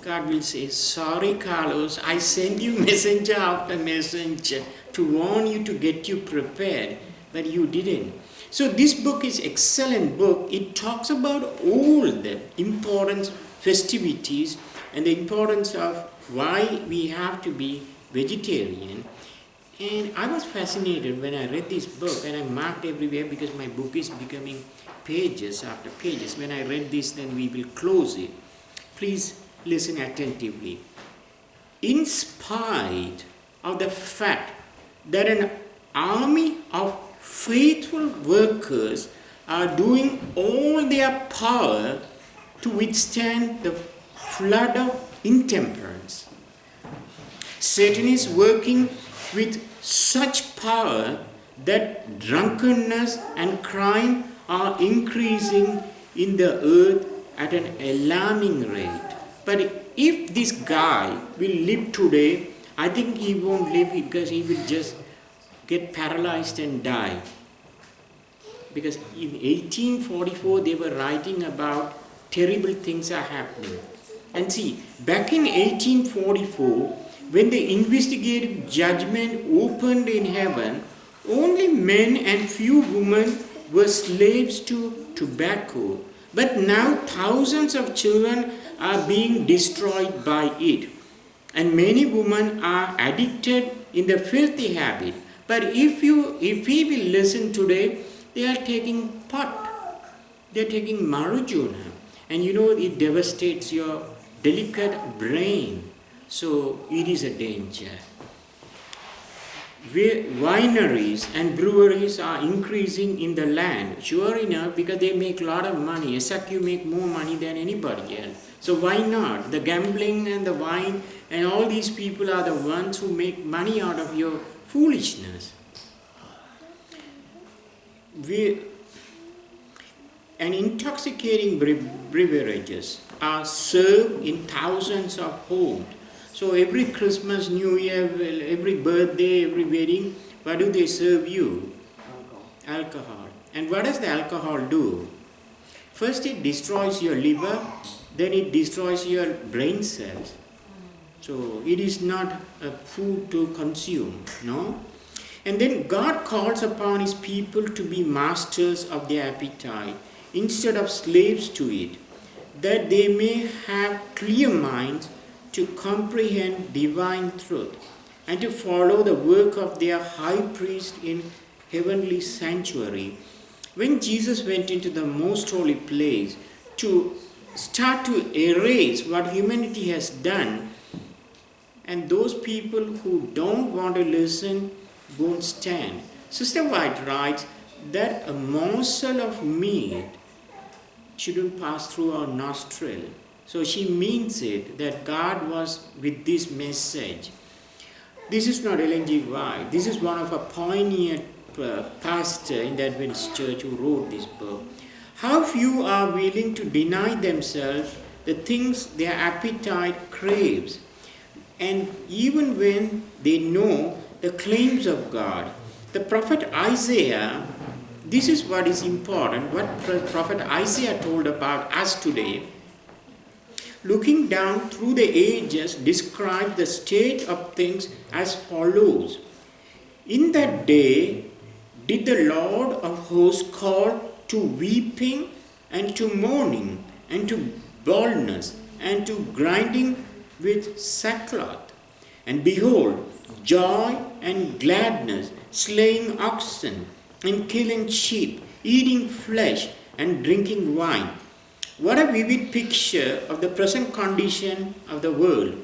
God will say, sorry, Carlos, I send you messenger after messenger to warn you, to get you prepared, but you didn't. So this book is an excellent book. It talks about all the important festivities and the importance of why we have to be vegetarian. And I was fascinated when I read this book, and I marked everywhere because my book is becoming pages after pages. When I read this, then we will close it. Please listen attentively. In spite of the fact that an army of faithful workers are doing all their power to withstand the flood of intemperance, Satan is working with such power that drunkenness and crime are increasing in the earth at an alarming rate. But if this guy will live today, I think he won't live because he will just get paralyzed and die. Because in 1844 they were writing about terrible things are happening. And see, back in 1844, when the investigative judgment opened in heaven, only men and few women were slaves to tobacco. But now thousands of children are being destroyed by it. And many women are addicted in the filthy habit. But if we will listen today, they are taking pot. They are taking marijuana. And you know, it devastates your delicate brain. So it is a danger. Wineries and breweries are increasing in the land, sure enough, because they make a lot of money. SQ make more money than anybody else. So why not? The gambling and the wine and all these people are the ones who make money out of your foolishness. And intoxicating beverages are served in thousands of homes. So every Christmas, New Year, every birthday, every wedding, what do they serve you? Alcohol. And what does the alcohol do? First it destroys your liver, then it destroys your brain cells. So it is not a food to consume, no? And then God calls upon His people to be masters of their appetite instead of slaves to it, that they may have clear minds to comprehend divine truth and to follow the work of their high priest in heavenly sanctuary. When Jesus went into the most holy place to start to erase what humanity has done, and those people who don't want to listen won't stand. Sister White writes that a morsel of meat shouldn't pass through our nostril. So she means it, that God was with this message. This is not Ellen G. White. This is one of a poignant pastor in the Adventist church who wrote this book. How few are willing to deny themselves the things their appetite craves, and even when they know the claims of God. The prophet Isaiah this is what is important, what Prophet Isaiah told about us today. Looking down through the ages, describe the state of things as follows. In that day did the Lord of hosts call to weeping and to mourning and to baldness and to grinding with sackcloth. And behold, joy and gladness, slaying oxen and killing sheep, eating flesh and drinking wine. What a vivid picture of the present condition of the world.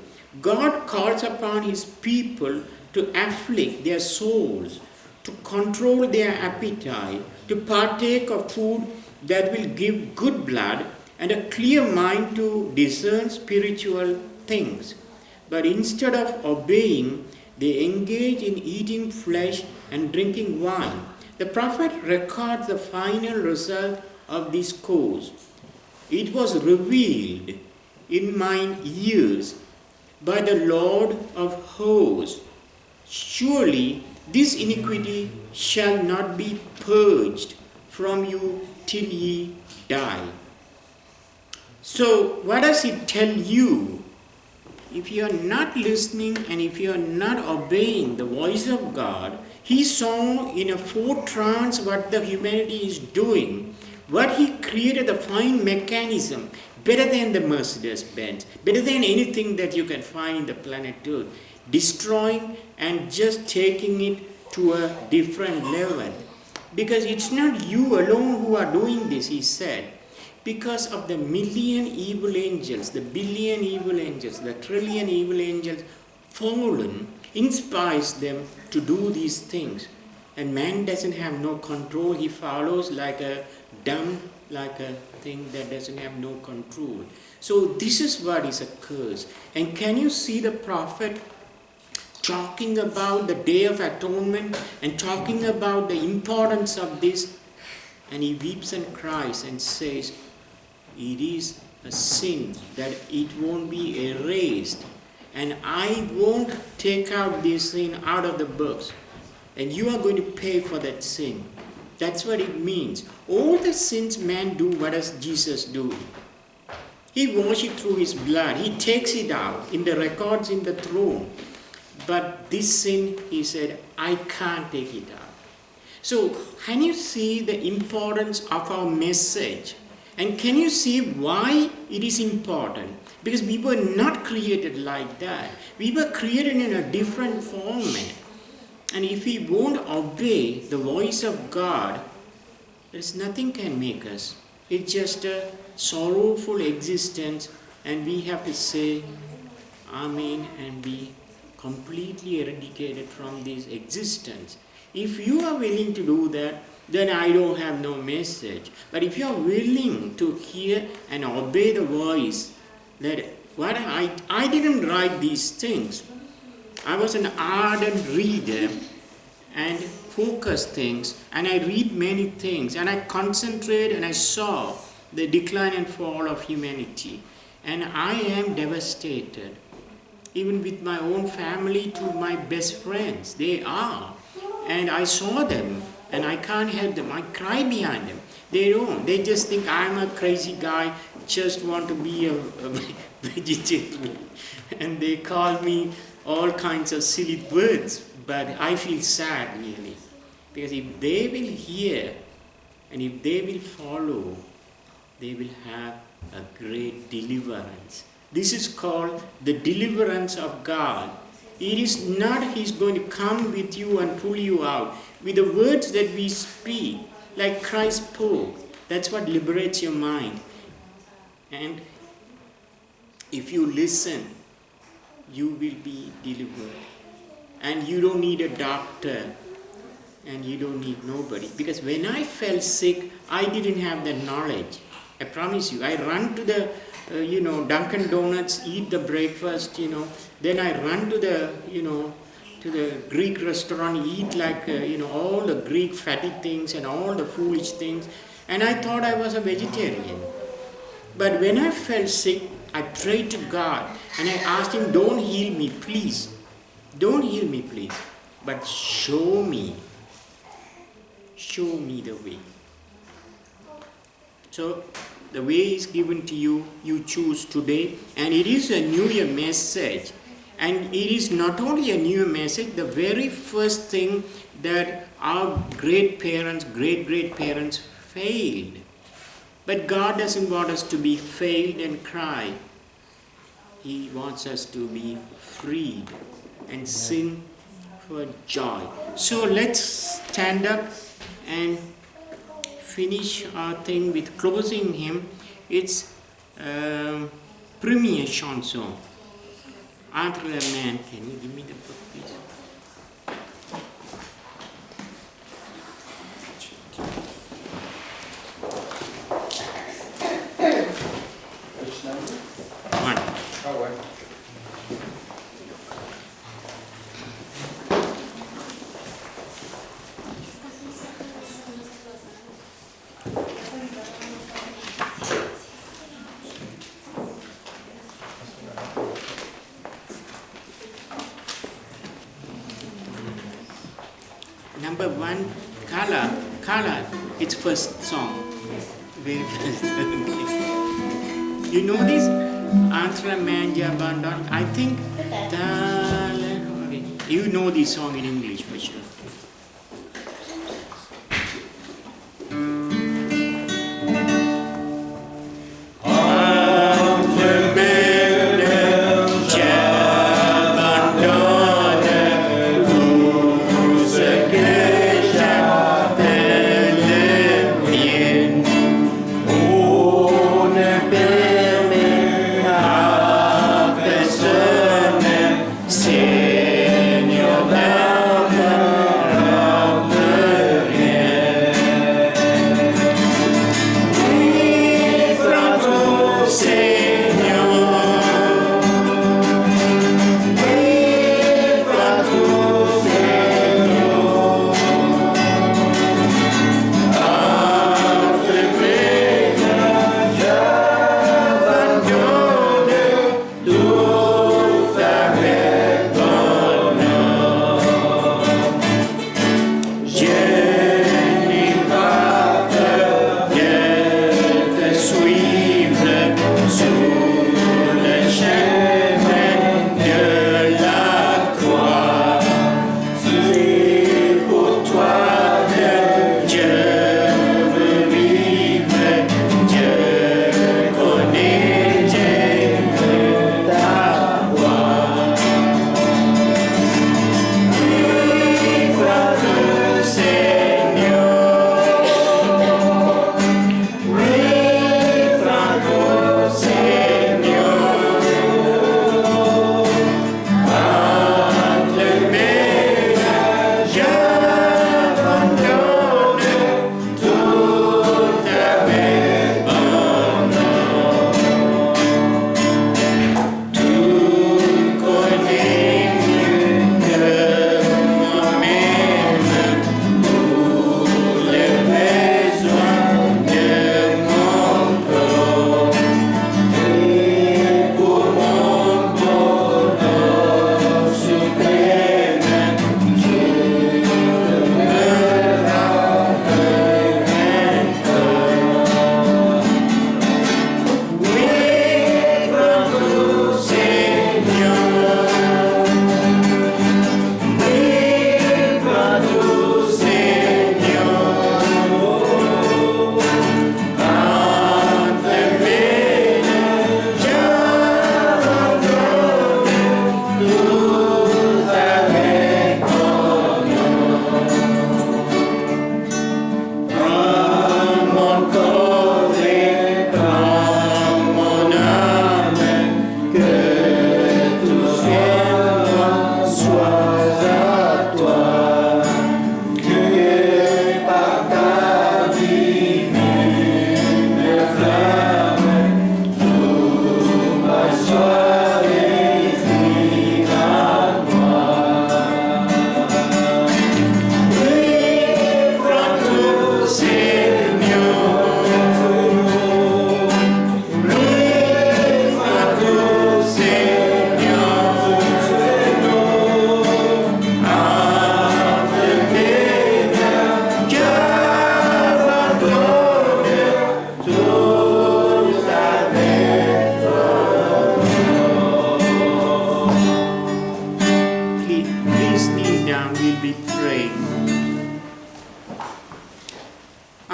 God calls upon his people to afflict their souls, to control their appetite, to partake of food that will give good blood and a clear mind to discern spiritual things. But instead of obeying, they engage in eating flesh and drinking wine. The prophet records the final result of this course. It was revealed in mine ears by the Lord of hosts. Surely this iniquity shall not be purged from you till ye die. So what does it tell you? If you are not listening and if you are not obeying the voice of God, he saw in a foretrance what the humanity is doing. What he created, a fine mechanism, better than the Mercedes-Benz, better than anything that you can find in the planet Earth, destroying and just taking it to a different level. Because it's not you alone who are doing this, he said. Because of the million evil angels, the billion evil angels, the trillion evil angels fallen, inspires them to do these things. And man doesn't have no control. He follows like a dumb, like a thing that doesn't have no control. So this is what is a curse. And can you see the prophet talking about the Day of Atonement and talking about the importance of this? And he weeps and cries and says, it is a sin that it won't be erased. And I won't take out this sin out of the books. And you are going to pay for that sin. That's what it means. All the sins man do, what does Jesus do? He washes it through his blood. He takes it out in the records in the throne. But this sin, he said, I can't take it out. So can you see the importance of our message? And can you see why it is important? Because we were not created like that. We were created in a different format. And if we won't obey the voice of God, there's nothing can make us. It's just a sorrowful existence, and we have to say Amen and be completely eradicated from this existence. If you are willing to do that, then I don't have no message. But if you are willing to hear and obey the voice, that what I didn't write these things. I was an ardent reader and focused things, and I read many things, and I concentrate and I saw the decline and fall of humanity. And I am devastated. Even with my own family to my best friends, they are. And I saw them, and I can't help them. I cry behind them. They don't. They just think I'm a crazy guy, just want to be a vegetarian. And they call me all kinds of silly words, but I feel sad really. Because if they will hear and if they will follow, they will have a great deliverance. This is called the deliverance of God. It is not He's going to come with you and pull you out. With the words that we speak, like Christ spoke, that's what liberates your mind. And if you listen, you will be delivered. And you don't need a doctor, and you don't need nobody. Because when I felt sick, I didn't have the knowledge. I promise you, I run to the Dunkin' Donuts, eat the breakfast, then I run to the Greek restaurant, eat like, all the Greek fatty things and all the foolish things, and I thought I was a vegetarian. But when I felt sick, I prayed to God, and I asked Him, don't heal me, please. Don't heal me, please. But show me show me the way. So the way is given to you, you choose today, and it is a New Year message. And it is not only a new message, the very first thing that our great parents failed. But God doesn't want us to be failed and cry. He wants us to be freed and sing for joy. So let's stand up and finish our thing with closing hymn. It's premier chanson. Entre les mains. Can you give me the book, please? One. Oh, ouais. Number one, Kala, its first song. Very first. You know this? Antra Manja Bandon. I think okay. You know this song in English for sure. Señor, dame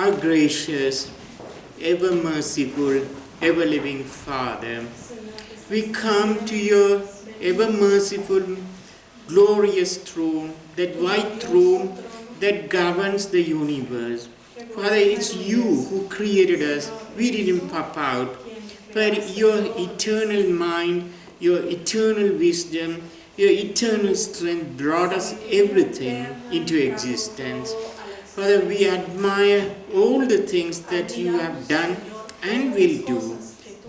our gracious, ever merciful, ever living Father, we come to your ever merciful, glorious throne, that white throne that governs the universe. Father, it's you who created us. We didn't pop out. But your eternal mind, your eternal wisdom, your eternal strength brought us everything into existence. Father, we admire all the things that you have done and will do,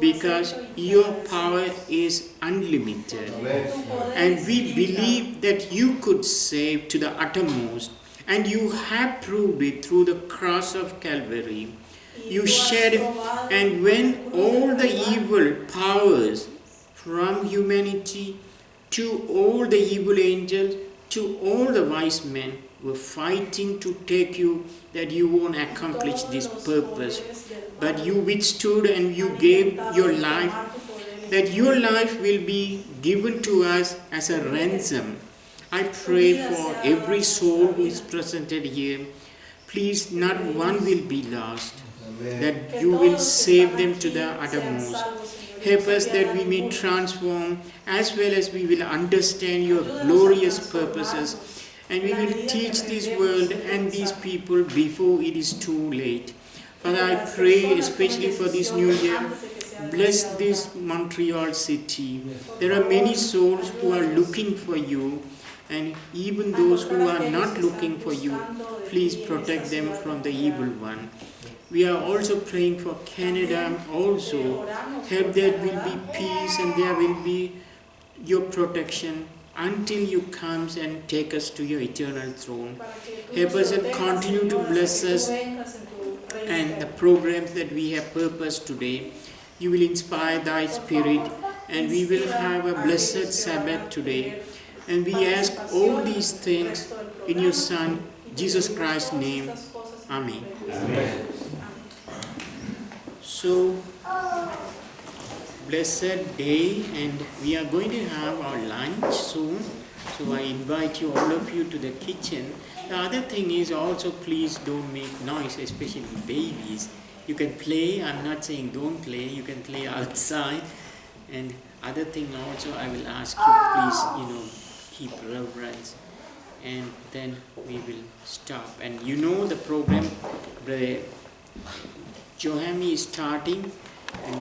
because your power is unlimited. And we believe that you could save to the uttermost, and you have proved it through the cross of Calvary. You shed, and when all the evil powers from humanity to all the evil angels to all the wise men were fighting to take you, that you won't accomplish this purpose, but you withstood and you gave your life, that your life will be given to us as a ransom. I pray for every soul who is presented here. Please, not one will be lost, that you will save them to the uttermost. Help us that we may transform, as well as we will understand your glorious purposes, and we will teach this world and these people before it is too late. Father, I pray especially for this new year. Bless this Montreal city. There are many souls who are looking for you, and even those who are not looking for you, please protect them from the evil one. We are also praying for Canada also. Help there will be peace and there will be your protection until you come and take us to your eternal throne. Help us and continue to bless us and the programs that we have purposed today. You will inspire thy spirit, and we will have a blessed Sabbath today. And we ask all these things in your Son, Jesus Christ's name. Amen. Amen. So, blessed day, and we are going to have our lunch soon. So I invite you, all of you, to the kitchen. The other thing is also, please don't make noise, especially babies. You can play. I'm not saying don't play. You can play outside. And other thing also, I will ask you, please, keep reverence. And then we will stop. And the program, Brother Johami is starting. And